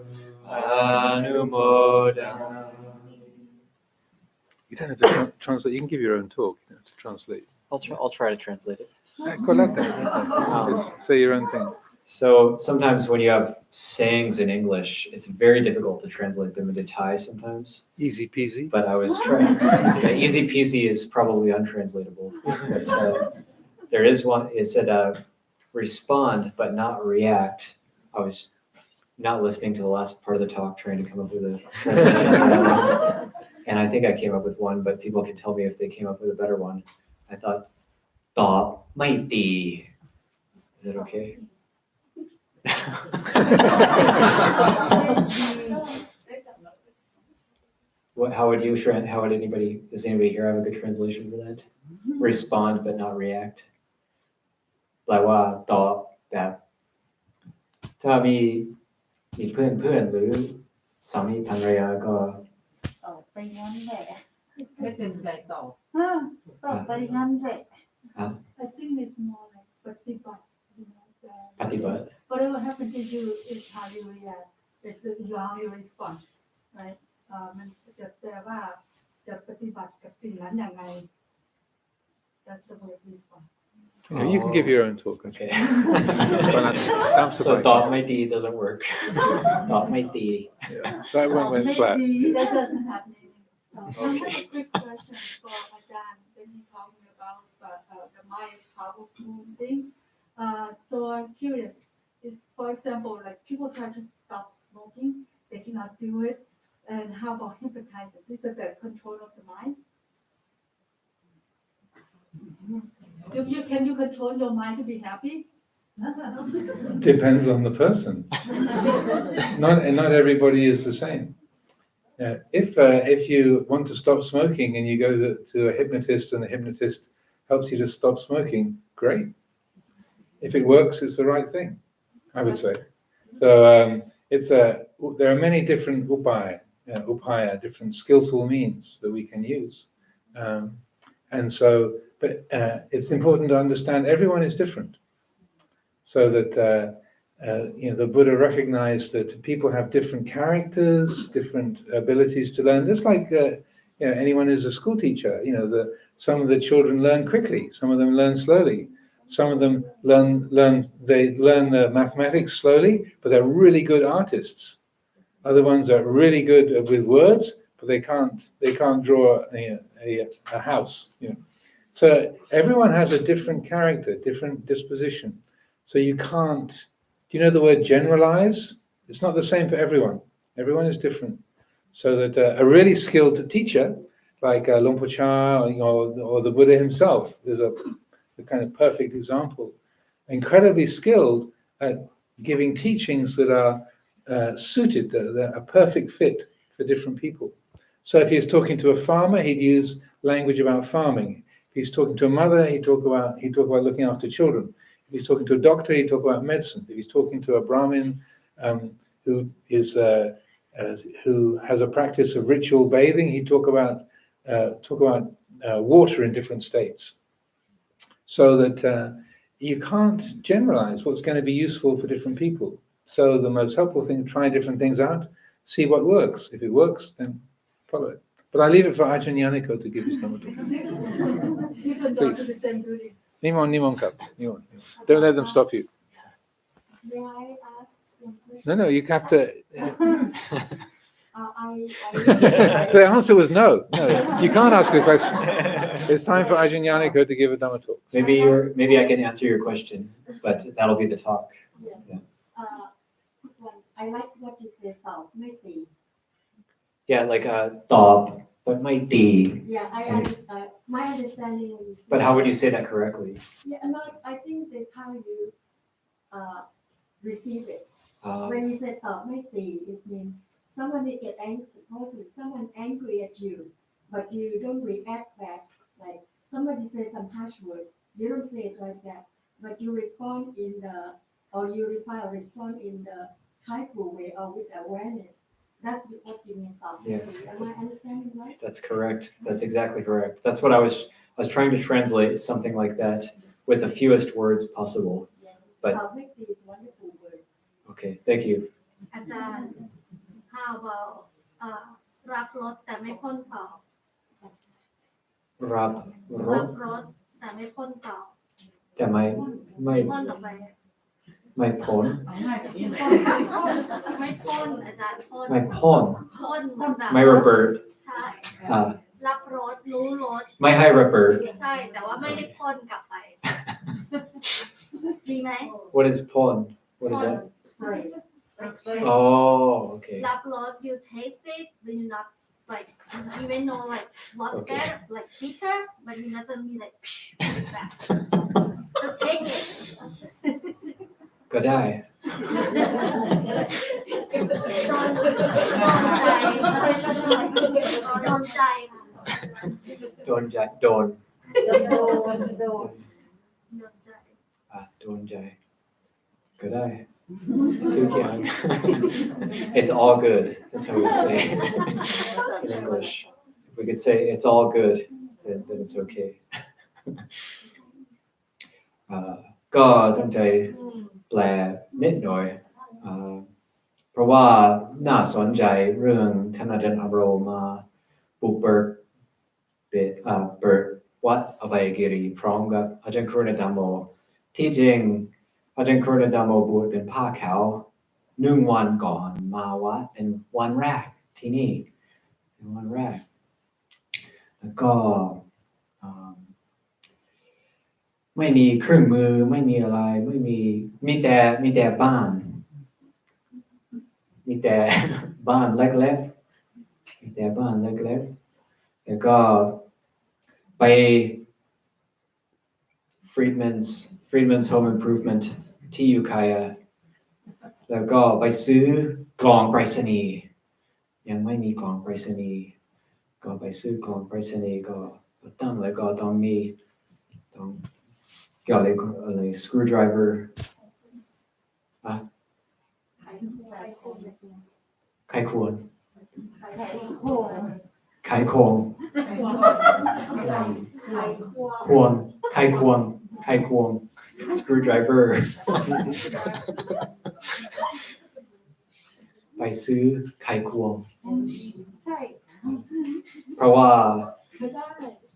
Anumodana. You don't have to translate. You can give your own talk. You don't have to translate. I'll try to translate it. Just say your own thing. So sometimes when you have sayings in English, it's very difficult to translate them into Thai sometimes. Easy peasy. But I was trying. Easy peasy is probably untranslatable. But there is one. It said respond but not react. I was not listening to the last part of the talk, trying to come up with a translation for that one. And I think I came up with one, but people can tell me if they came up with a better one. I thought, "Top mai ti." Is that okay? How would anybody? Does anybody here have a good translation for that? Respond but not react. แปลว่าตอบแบบถ้ามีเพื่อนหรือสามีภรรยาก็ ตอบไปงั้นแหละ ไม่เต็มใจตอบ ตอบไปงั้นแหละ I think it's more like ปฏิบัติ ปฏิบัติ Whatever happened to you is how you react. It's how you respond, right? มันจะแปลว่าจะปฏิบัติกับสิ่งนั้นยังไง That's the word respond. Yeah, you can give your own talk. Okay. That's So thought my D doesn't work. Thought my D. Yeah, that one went flat. That doesn't happen. I have a quick question for Ajahn when he talking about the mind powerful thing. So I'm curious. Is for example, like people try to stop smoking, they cannot do it. And how about hypnotisis? Is that the control of the mind? Can you control your mind to be happy? Depends on the person. Not everybody is the same. If you want to stop smoking and you go to a hypnotist and the hypnotist helps you to stop smoking, great. If it works, it's the right thing, I would say. So there are many different upaya, different skillful means that we can use. But it's important to understand everyone is different. So that the Buddha recognized that people have different characters, different abilities to learn. Just like anyone who's a school teacher, some of the children learn quickly, some of them learn slowly, some of them learn the mathematics slowly, but they're really good artists. Other ones are really good with words, but they can't draw a house. So everyone has a different character, different disposition. So you can't, do you know the word generalize? It's not the same for everyone. Everyone is different. So that a really skilled teacher, like Luang Por Chah or the Buddha himself, is a kind of perfect example. Incredibly skilled at giving teachings that are suited, that are a perfect fit for different people. So if he's talking to a farmer, he'd use language about farming. If he's talking to a mother, he'd talk about looking after children. If he's talking to a doctor, he'd talk about medicine. If he's talking to a Brahmin who has a practice of ritual bathing, he'd talk about water in different states. So that you can't generalize what's going to be useful for different people. So the most helpful thing, try different things out, see what works. If it works, then follow it. But I leave it for Ajahn Nyaniko to give his Dhamma Talk. Even though to the same duty. Nimon cup. Don't let them stop you. May I ask? No, you have to. I The answer was no. You can't ask a question. It's time for Ajahn Nyaniko to give a Dhamma Talk. Maybe I can answer your question, but that'll be the talk. Yes. Yeah. I like what you said about Meti. Yeah, like top, but might be. Yeah, I understand. My understanding is. But how would you say that correctly? Yeah, no, I think that's how you receive it. When you say "tap Meti," it means someone may get angry. Suppose someone angry at you, but you don't react back. Like somebody says some harsh word, you don't say it like that, but you respond you reply or respond in the kindful way or with awareness. That's what you mean. Yeah. Am I understanding right? That's correct. That's exactly correct. That's what I was trying to translate something like that with the fewest words possible. Yes. But Meti is wonderful words. okay, thank you. อาจารย์ how about รับรสแต่ไม่พ่นต่อ รับร รั ส บรสแต่ไม่พ่นต่อ แต่ไม่ พ่นออกไป ไม่พ้น ไม่พ่นอาจารย์พ่น ไม่พ้น พ่นแบบ ไม่ระเบิด ใช่ อ่า รับรสรู้รส ไม่ให้ระเบิด ใช่แต่ว่าไม่ได้พ่นกลับไปดีไหม What isพ้น? What is that? Right. Oh, okay. รับรส you taste it but you not like even know like what's Okay. there like bitter but you not gonna be like that just take it ก็ได้ โดนใจโดนใจ โดนใจโดน โดนใจ โดนใจก็ได้ทุกอย่าง It's all good. That's how we say in English. If we could say it's all good, then it's okay. ก็ตั้งใจ แปลนิดหน่อยเพราะว่าน่าสนใจเรื่องท่านอาจารย์อโรมาบุกเบิกเปิดวัดอภัยกิริพร้อมกับอาจารย์ครูณดัมโมที่จริงอาจารย์ครูณดัมโมบวชเป็นผ้าขาว1 วันก่อนมาวัดเป็นวันแรกที่นี่เป็นวันแรกแล้วก็ไม่มีเครื่องมือไม่มีอะไรไม่มีแต่บ้านมีแต่บ้านเล็กๆมีแต่บ้านเล็กๆแล้วก็ไป Friedman's Home Improvement ที่ยูคายาแล้วก็ไปซื้อกล่องไปรษณีย์ยังไม่มีกล่องไปรษณีย์ก็ไปซื้อกล่องไปรษณีย์ก็ตั้งแล้วก็ต้องก็เลย screwdriver ไขควงscrewdriver ไปซื้อไขควงเพราะว่า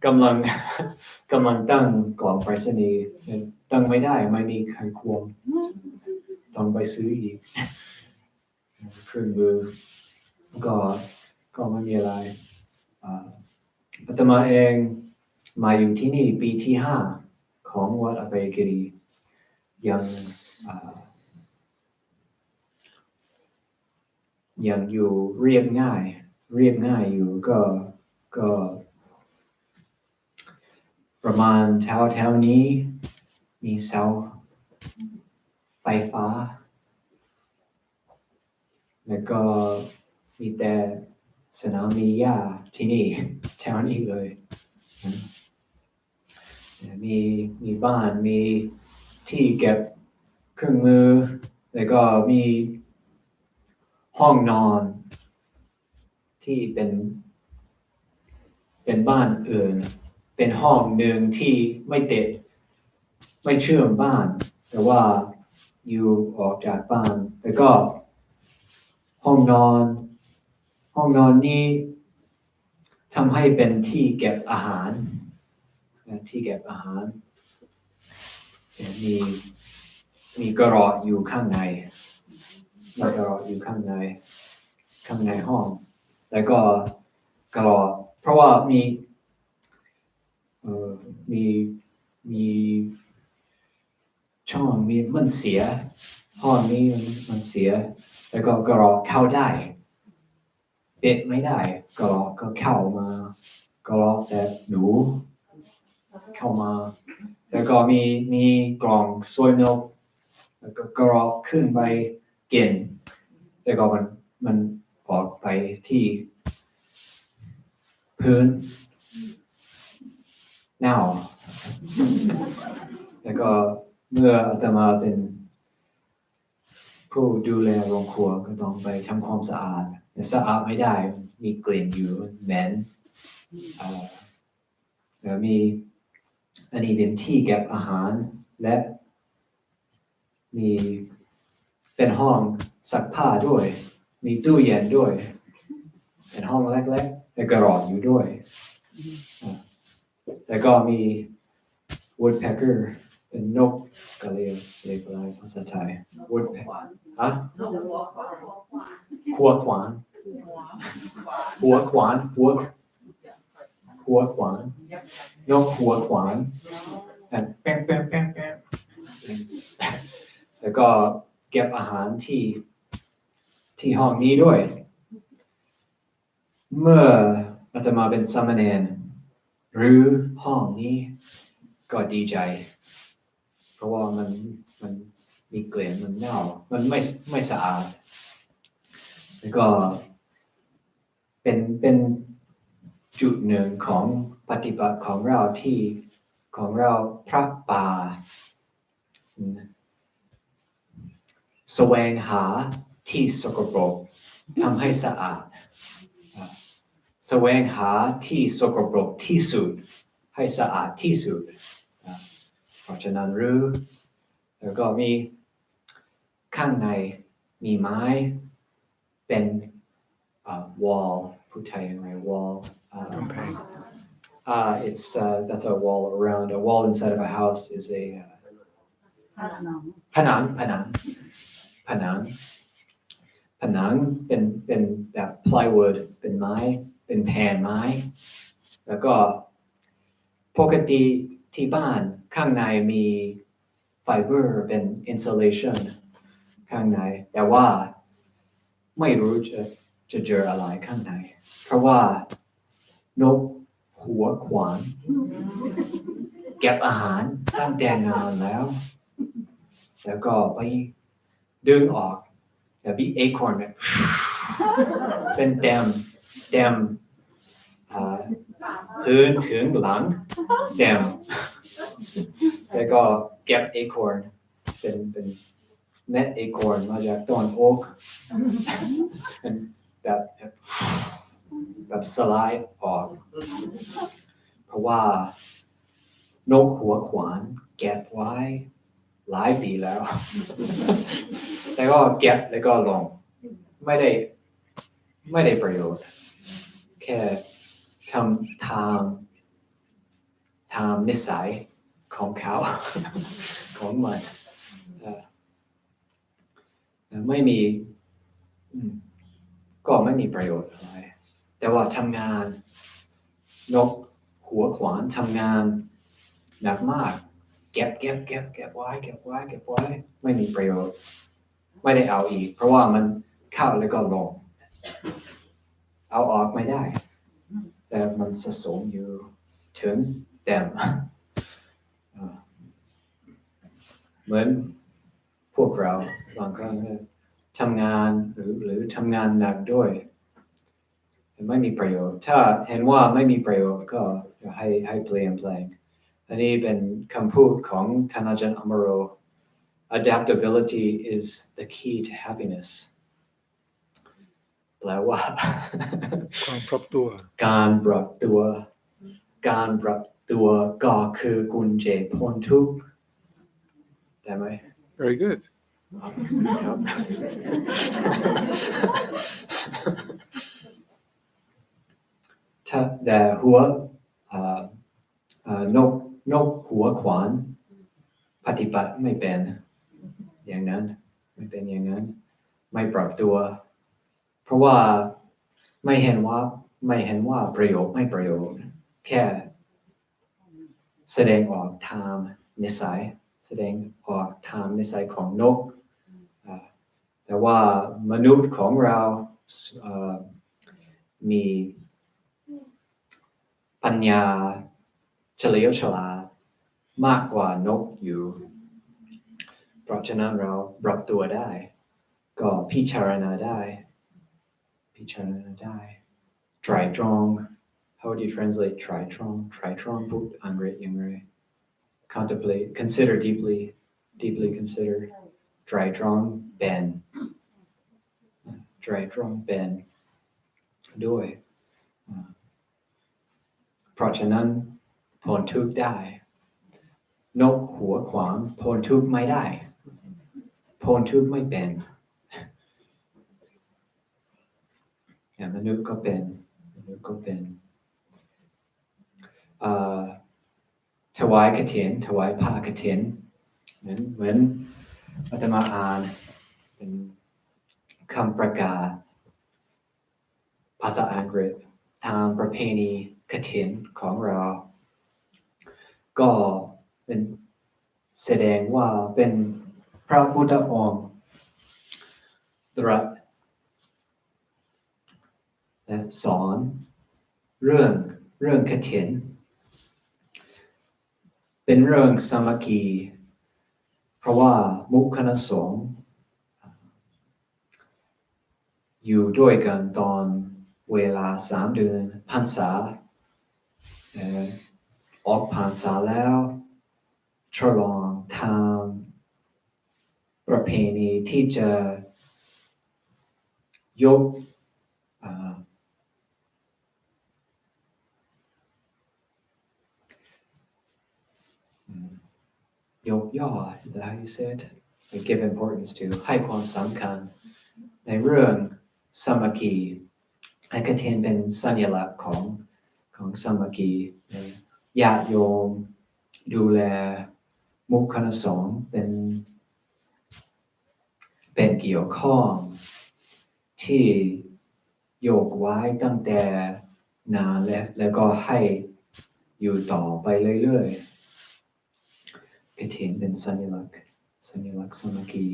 กำลังตั้งกล่องไปรษณีย์ตั้งไม่ได้ไม่มีไขควงต้องไปซื้ออีกเครื่องมือก็ไม่มีอะไรอาตมาเองมาอยู่ที่นี่ปีที่ 5ของวัดอภัยกิริยังอยู่เรียบง่ายอยู่ก็ประมาณแถวนี้มีเสาไฟฟ้าแล้วก็มีแต่สนามมีหญ้าที่นี่แถวนี้เลยมีบ้านมีที่เก็บเครื่องมือแล้วก็มีห้องนอนที่เป็นบ้านอื่นเป็นห้องหนึ่งที่ไม่เชื่อมบ้านแต่ว่าอยู่ออกจากบ้านแล้วก็ห้องนอนนี้ทำให้เป็นที่เก็บอาหารมีกระรอกอยู่ข้างในห้องแล้วก็กระรอกเพราะว่ามีช่องมันเสียห้องนี้มันเสียแล้วก็กระรอกเข้าได้ปิดไม่ได้กระรอกก็เข้ามากระรอกแต่หนูเข้ามาแล้วก็มีกล่องซอยนกแล้วก็กระรอกขึ้นไปกินแล้วก็มันออกไปที่พื้นเน่าแล้วก็เมื่ออาตมาเป็นผู้ดูแลโรงครัวก็ต้องไปทำความสะอาดแต่สะอาดไม่ได้มีกลิ่นอยู่เหม็นแล้วอันนี้เป็นที่เก็บอาหารและมีเป็นห้องซักผ้าด้วยมีตู้เย็นด้วยเป็นห้องเล็กๆแล้วก็รออยู่ด้วยแล้วก็มี woodpecker เป็นนกก็เรียกอะไรภาษาไทย woodpecker หัวขวานนกหัวขวานแป้งแล้วก็เก็บอาหารที่ห้องนี้ด้วยเมื่ออาตมาเป็นสามเณรหรือห้องนี้ก็ดีใจเพราะว่ามันมีกลิ่นมันเน่ามันไม่สะอาดแล้วก็เป็นจุดหนึ่งของปฏิบัติของเราพระป่าแสวงหาที่สกปรกทำให้สะอาดแสวงหาที่สกปรกที่สุดให้สะอาดที่สุดเพราะฉะนั้นแล้วก็มี ข้างในมีไม้เป็นwall พูดไทยยังไง wall it's that's a wall around a wall inside of a house is a ผนังเป็นแบบ plywood เป็นไม้เป็นแผ่นไม้แล้วก็ปกติที่บ้านข้างในมีไฟเบอร์เป็น insulation ข้างในแต่ว่าไม่รู้จะเจออะไรข้างในเพราะว่านกหัวขวานเก็บอาหารตั้งแต่นานแล้วก็ไปดึงออกแล้วมี acorn แบบเป็นเต็มพื้นถึงหลังเต็มแล้วก็เก็บ acorn เป็นเม็ด acorn มาจากต้นโอ๊กเป็นแบบสไลด์ออกเพราะว่านกหัวขวานเก็บไว้หลายปีแล้วแล้วก็เก็บแล้วก็ลงไม่ได้ประโยชน์แค่ทำนิสัยของเขาของมันไม่มีก็ไม่มีประโยชน์อะไรแต่ว่าทำงานนกหัวขวานทำงานหนักมากเก็บไว้ไม่มีประโยชน์ไม่ได้เอาอีกเพราะว่ามันเข้าแล้วก็ลงเอาออกไม่ได้แต่มันสะสมอยู่ถึงเต็มเหมือนพวกเราบางครั้งทำงานหรือทำงานหนักด้วยไม่มีประโยชน์ถ้าเห็นว่าไม่มีประโยชน์ก็ให้เปลี่ยนแปลงอันนี้เป็นคำพูดของท่านอาจารย์ Amaro adaptability is the key to happiness แปลว่าความปรับตัว การปรับตัวก็คือกุญแจพ้นทุกข์ได้ไหม very good ครับถ้าแต่หัวนกหัวขวานปฏิบัติไม่เป็นอย่างนั้นไม่ปรับตัวเพราะว่าไม่เห็นว่าประโยชน์ไม่ประโยชน์แค่แสดงออกตามนิสัยของนกแต่ว่ามนุษย์ของเรามีปัญญาเฉลียวฉลาดมากกว่านกอยู่เพราะฉะนั้นเราปรับตัวได้ก็พิจารณาได้ไตรตรอง how do you translate ไตรตรองพูดอังกฤษยังไง contemplate consider deeply consider ไตรตรองเป็นด้วยเพราะฉะนั้นพ้นทุกข์ได้นกหัวขวานพ้นทุกข์ไม่ได้พ้นทุกข์ไม่เป็นมนุษย์ก็เป็นถวายกฐินถวายผ้ากฐินเหมือนอาตมาอ่านเป็นคำประกาศภาษาอังกฤษทางประเพณีกฐินของเราก็เป็นแสดงว่าเป็นพระพุทธองค์ตรัสและสอนเรื่องกฐินเป็นเรื่องสามัคคีเพราะว่ามุขคณะสงฆ์อยู่ด้วยกันตอนเวลา3 เดือนพรรษาออกพรรษาแล้วฉลองทำประเพณีที่จะยกย่อ is that how you say it we give importance to ให้ความสำคัญในเรื่องสามัคคีให้กฐินเป็นสัญลักษณ์ของสามัคคีญาติโยมดูแลมุขคณะสงฆ์เป็นเกี่ยวข้องที่โยกไว้ตั้งแต่นานแล้วก็ให้อยู่ต่อไปเรื่อยๆกฐินเป็นสัญลักษณ์สามัคคี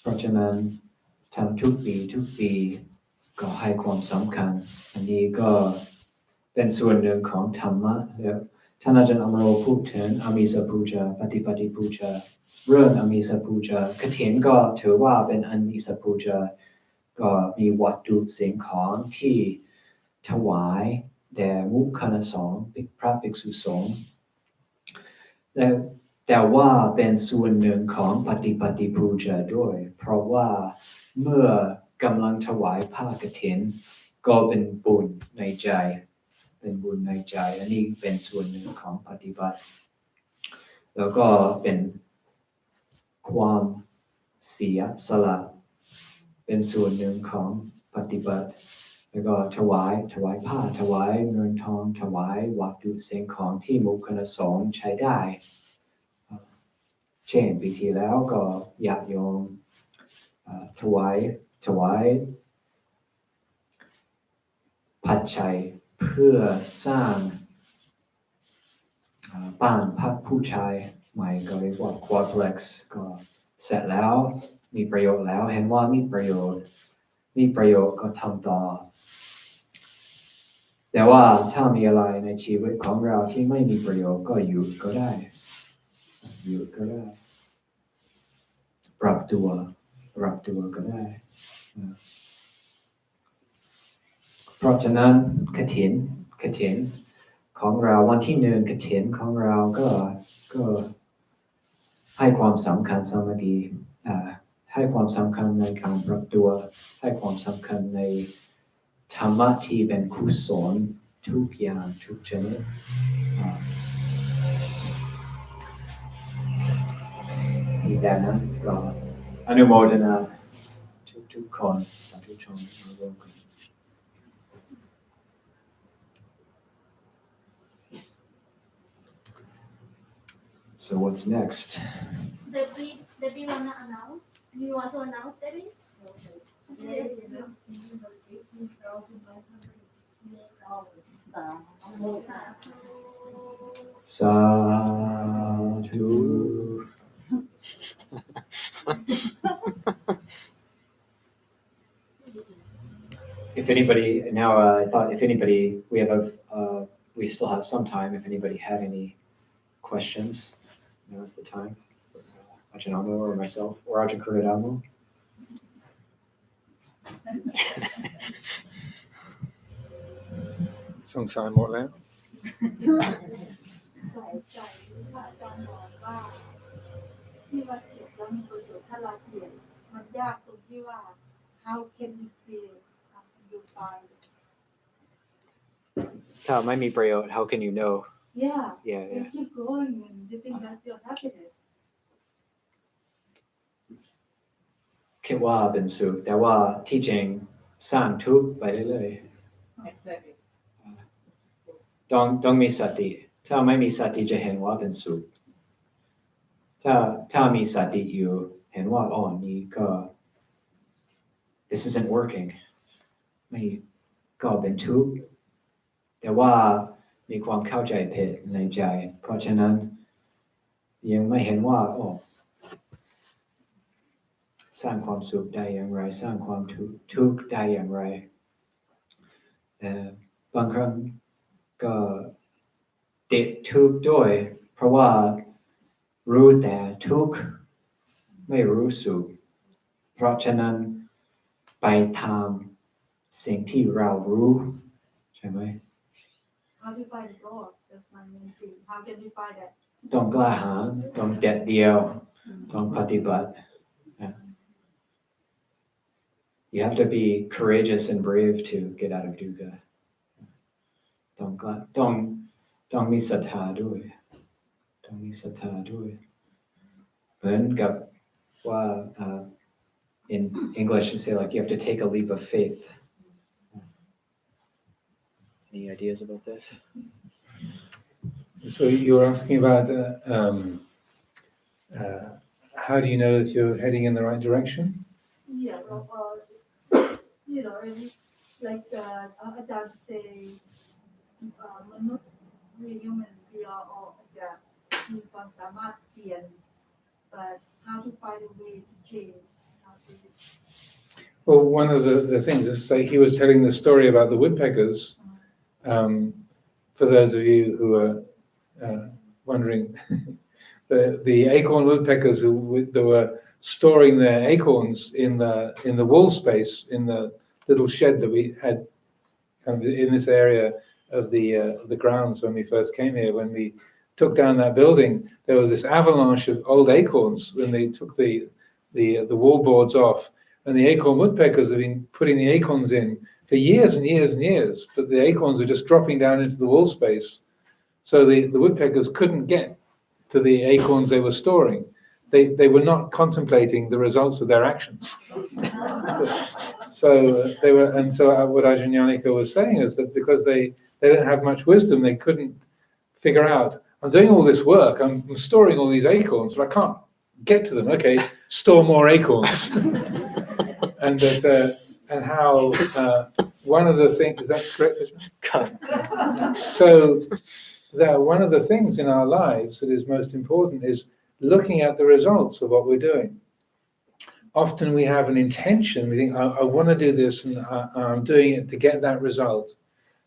เพราะฉะนั้นทำทุกปีก็ให้ความสำคัญอันนี้ก็เป็นส่วนหนึ่งของธรรมะแล้วท่านอาจารย์อมโรพูดถึงอามิสปูจาปฏิปูจาเรื่องอามิสปูจากฐินก็ถือว่าเป็นอามิสปูจาก็มีวัตถุสิ่งของที่ถวายแด่มุขคณะสงฆ์พระภิกษุสงฆ์แต่ว่าเป็นส่วนหนึ่งของปฏิปูจาด้วยเพราะว่าเมื่อกำลังถวายผ้ากฐินก็เป็นบุญในใจอันนี้เป็นส่วนหนึ่งของปฏิบัติแล้วก็เป็นความเสียสละเป็นส่วนหนึ่งของปฏิบัติแล้วก็ถวายผ้าถวายเงินทองถวายวัตถุสิ่งของที่มุขคณะสงฆ์ใช้ได้เช่นปีที่แล้วก็ญาติโยมถวายปัจจัยเพื่อสร้างบ้านพักผู้ชายใหม่ก็เรียกว่า quadplex ก็เสร็จแล้วมีประโยชน์แล้วเห็นว่ามีประโยชน์ก็ทำต่อแต่ว่าถ้ามีอะไรในชีวิตของเราที่ไม่มีประโยชน์ก็หยุดก็ได้ปรับตัวก็ได้เพราะฉะนั้นกฐินของเราวันที่1กฐินของเราก็ให้ความสำคัญสามัคคีให้ความสำคัญในการปรับตัวให้ความสำคัญในธรรมะที่เป็นกุศลทุกอย่างทุกชนิดดังนั้นก็อนุโมทนาทุกคนสาธุชนมาร่วมกัน So what's next? Debbie wanna announce? You want to announce, Debbie? Yes. Sadhu. If anybody now, I thought if anybody we still have some time. If anybody had any questions, now is the time. Ajahn Amaro or myself or Ajahn Amaro. สงสารหมดแล้ว ใส่ใจพระอาจารย์บอกว่าที่ว่าเก็บแล้วมีประโยชน์ถ้าเราเปลี่ยนมันยากตรงที่ว่า how can we see you find ถ้าไม่มีประโยชน์ how can you know yeah yeah you keep going and you think that's your happiness คิดว่าเป็นสุขแต่ว่าที่จริงสร้างทุกข์ไปเรื่อยๆต้องมีสติถ้าไม่มีสติจะเห็นว่าเป็นสุขถ้ามีสติอยู่เห็นว่านี่ก็ this isn't working ไม่ก็เป็นทุกข์แต่ว่ามีความเข้าใจผิดในใจเพราะฉะนั้นยังไม่เห็นว่าสร้างความสุขได้อย่างไรสร้างความทุกข์ได้อย่างไรบางครั้งก็ติดทุกข์ด้วยเพราะว่ารู้แต่ทุกข์ไม่รู้สุขเพราะฉะนั้นไปทำสิ่งที่เรารู้ใช่ไหม how do you find God that's my main thing how can you find that ต้องกล้าหาญต้องเด็ดเดียวต้องปฏิบัติ You have to be courageous and brave to get out of dukkha ต้องมีศรัทธาด้วยเหมือนกับ Well, in English, you say like you have to take a leap of faith. Any ideas about that? So you were asking about how do you know that you're heading in the right direction? Yeah, you know, and like Ajahn say, มนุษย์ we human we are all จะมีความสามารถเปลี่ยน but how to find a way to change how to Well, one of the things is like he was telling the story about the woodpeckers. For those of you who are wondering, the acorn woodpeckers who were storing their acorns in the wall space in the little shed that we had kind of in this area of the grounds when we first came here. When we took down that building, there was this avalanche of old acorns when they took the wall boards off. And the acorn woodpeckers have been putting the acorns in for years and years and years, but the acorns are just dropping down into the wall space. So the woodpeckers couldn't get to the acorns they were storing. They were not contemplating the results of their actions. So they were, and so what Ajahn Nyaniko was saying is that because they didn't have much wisdom, they couldn't figure out, I'm doing all this work, I'm storing all these acorns, but I can't get to them. Okay, store more acorns. And that, and how one of the things, is that correct? So that one of the things in our lives that is most important is looking at the results of what we're doing. Often we have an intention, we think, I want to do this and I'm doing it to get that result.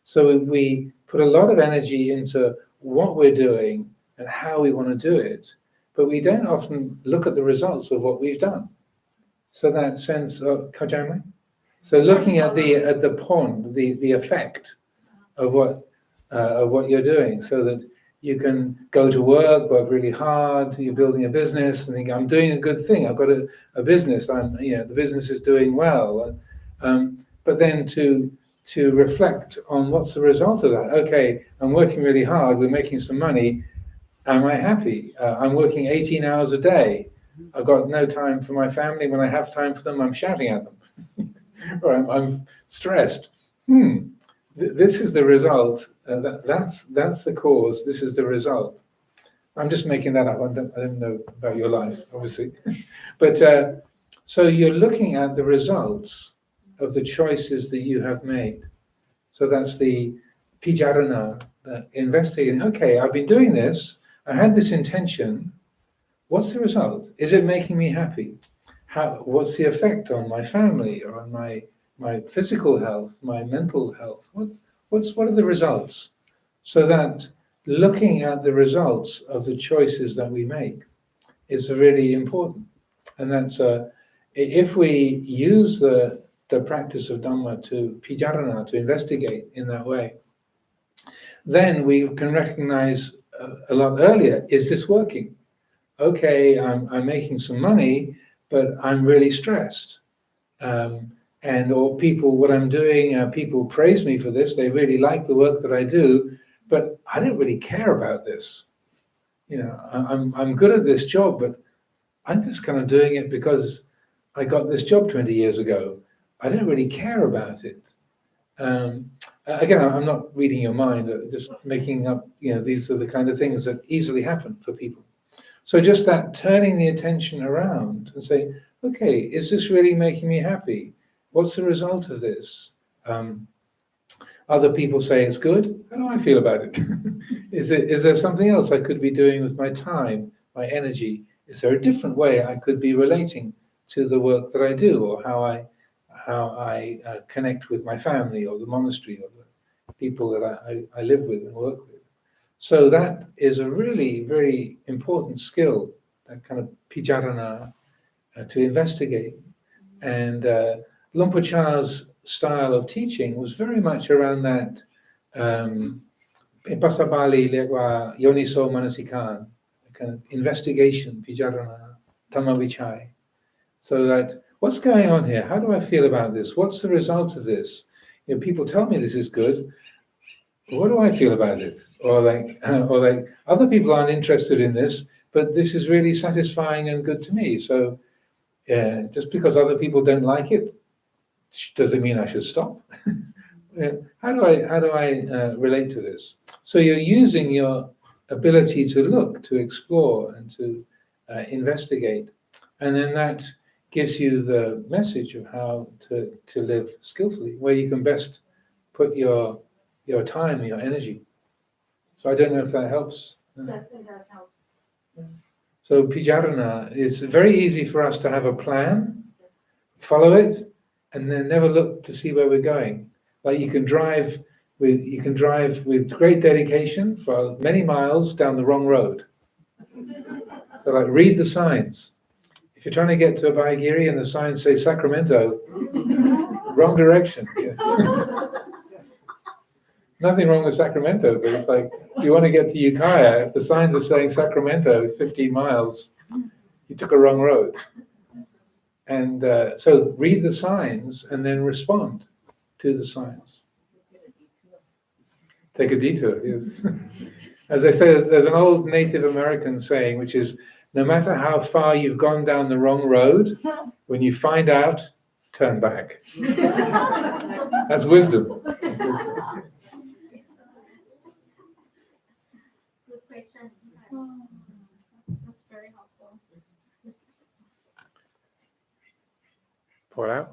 So we put a lot of energy into what we're doing and how we want to do it, but we don't often look at the results of what we've done. So that sense of kajama. So looking at the pond, the effect of what you're doing, so that you can go to work really hard, you're building a business, and think, I'm doing a good thing. I've got a business. The business is doing well. But then to reflect on what's the result of that. Okay, I'm working really hard. We're making some money. Am I happy? I'm working 18 hours a day. I've got no time for my family. When I have time for them, I'm shouting at them. Or I'm stressed. This is the result. That's the cause. This is the result. I'm just making that up. I don't know about your life, obviously. But so you're looking at the results of the choices that you have made. So that's the pijarana, investigating. Okay, I've been doing this. I had this intention. What's the result? Is it making me happy? What's the effect on my family or on my physical health, my mental health? What are the results? So that looking at the results of the choices that we make is really important. And that's if we use the practice of Dhamma to pijarana, to investigate in that way, then we can recognize a lot earlier, is this working? Okay, I'm making some money, but I'm really stressed. Or people, what I'm doing, people praise me for this. They really like the work that I do, but I don't really care about this. I'm good at this job, but I'm just kind of doing it because I got this job 20 years ago. I don't really care about it. Again, I'm not reading your mind, just making up, these are the kind of things that easily happen for people. So just that turning the attention around and say, okay, is this really making me happy? What's the result of this? Other people say it's good. How do I feel about it? Is there something else I could be doing with my time, my energy? Is there a different way I could be relating to the work that I do, or how I connect with my family or the monastery or the people that I live with and work with? So that is a really very important skill, that kind of pijarana, to investigate. And Luang Por Chah's style of teaching was very much around that. In Bahasa Pali, lekwa yoniso manasikan, kind of investigation, pijarana, tamavichay. So that, what's going on here? How do I feel about this? What's the result of this? People tell me this is good. What do I feel about it? Or like other people aren't interested in this, but this is really satisfying and good to me. So Just because other people don't like it, does it mean I should stop? How do I relate to this? So you're using your ability to look, to explore, and to investigate, and then that gives you the message of how to live skillfully, where you can best put your time, your energy. So I don't know if that helps. That does help. So pijarana is very easy for us to have a plan, follow it, and then never look to see where we're going. Like you can drive with great dedication for many miles down the wrong road. So like read the signs. If you're trying to get to Abhayagiri and the signs say Sacramento, wrong direction. Yeah. Nothing wrong with Sacramento, but it's like if you want to get to Ukiah, if the signs are saying Sacramento 15 miles, you took a wrong road. And so read the signs and then respond to the signs. Take a detour, yes. As I say, there's an old Native American saying, which is, no matter how far you've gone down the wrong road, when you find out, turn back. That's wisdom. Good question. That's very helpful. พอแล้ว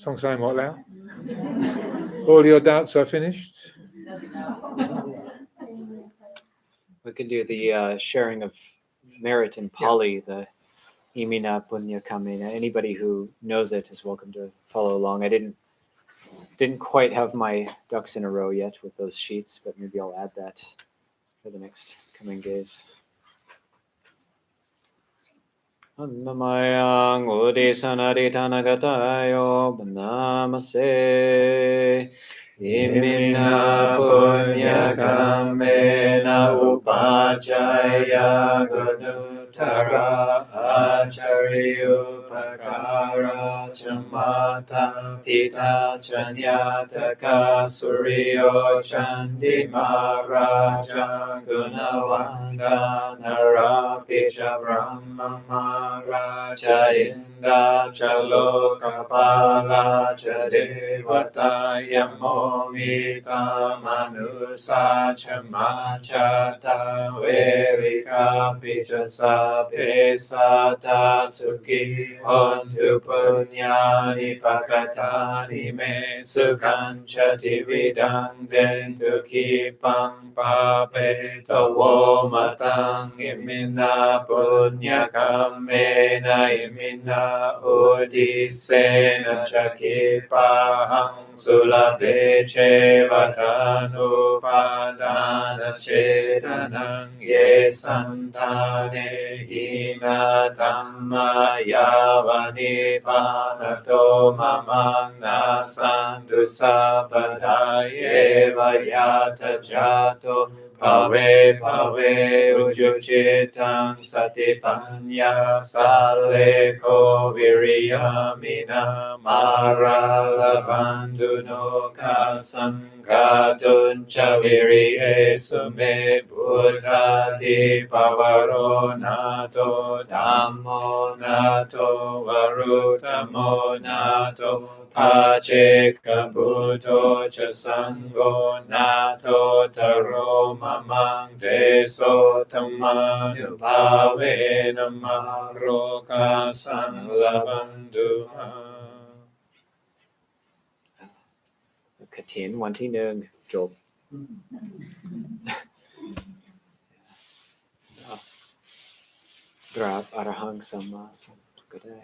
สงสัยหมดแล้ว All your doubts are finished. We can do the sharing of merit in Pali, the Imina Punya Kamena. Anybody who knows it is welcome to follow along. I didn't quite have my ducks in a row yet with those sheets, but maybe I'll add that for the next coming days. Annamayang udisanarithanagatayo banamase Imina punya kamena upajaya gunutara achariyupakara chamata tita chanyataka suryo chandimaraja gunawanta narapicha brahmamaraja inda chalokapala devata yamo Mita manusa chamachata verika pichasa pesata sukhi ontu punyani pakatani me sukhanchati vidang dentu kipang pape tawo matang imina punya kamena imina udisena chakipahang Sulape Chevatanu Chedanang Ye Santane Hina Dhamma Yavani Panato Mamang Santu Sabadaye Vayata Jato Pave Ujuchitang Satipanya Saleko Viriyamina Maralabanduno Kasankatun Chaviriye Sume Buddhati Pavaro Nato Dhammo Nato Varutamo Nato Paceka Buddho Chasango Nato Taro Mamang Deso Tamanu Bhave Namaro Kasan Labanduha Kathina วันที่หนึ่งจบกราบอรหังสัมมาสัมพุทธก็ได้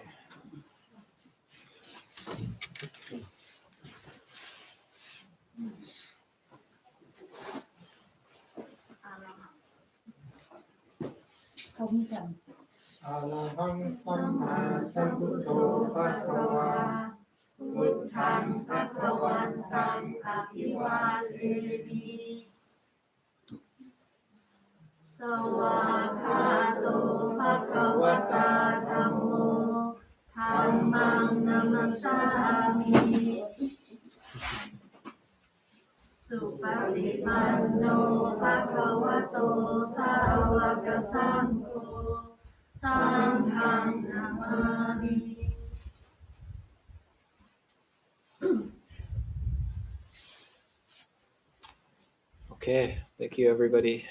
อะระหังสัมมาสัมพุทโธภะคะวาพุทธังภะคะวันตังอภิวาเทมิสวากขาโตภะคะวะตาธัมโมธัมมังนัมสสามิสุปฏิปันโนภะคะวะโตสาวกสังโฆ สังฆังนามามิ Okay, thank you everybody.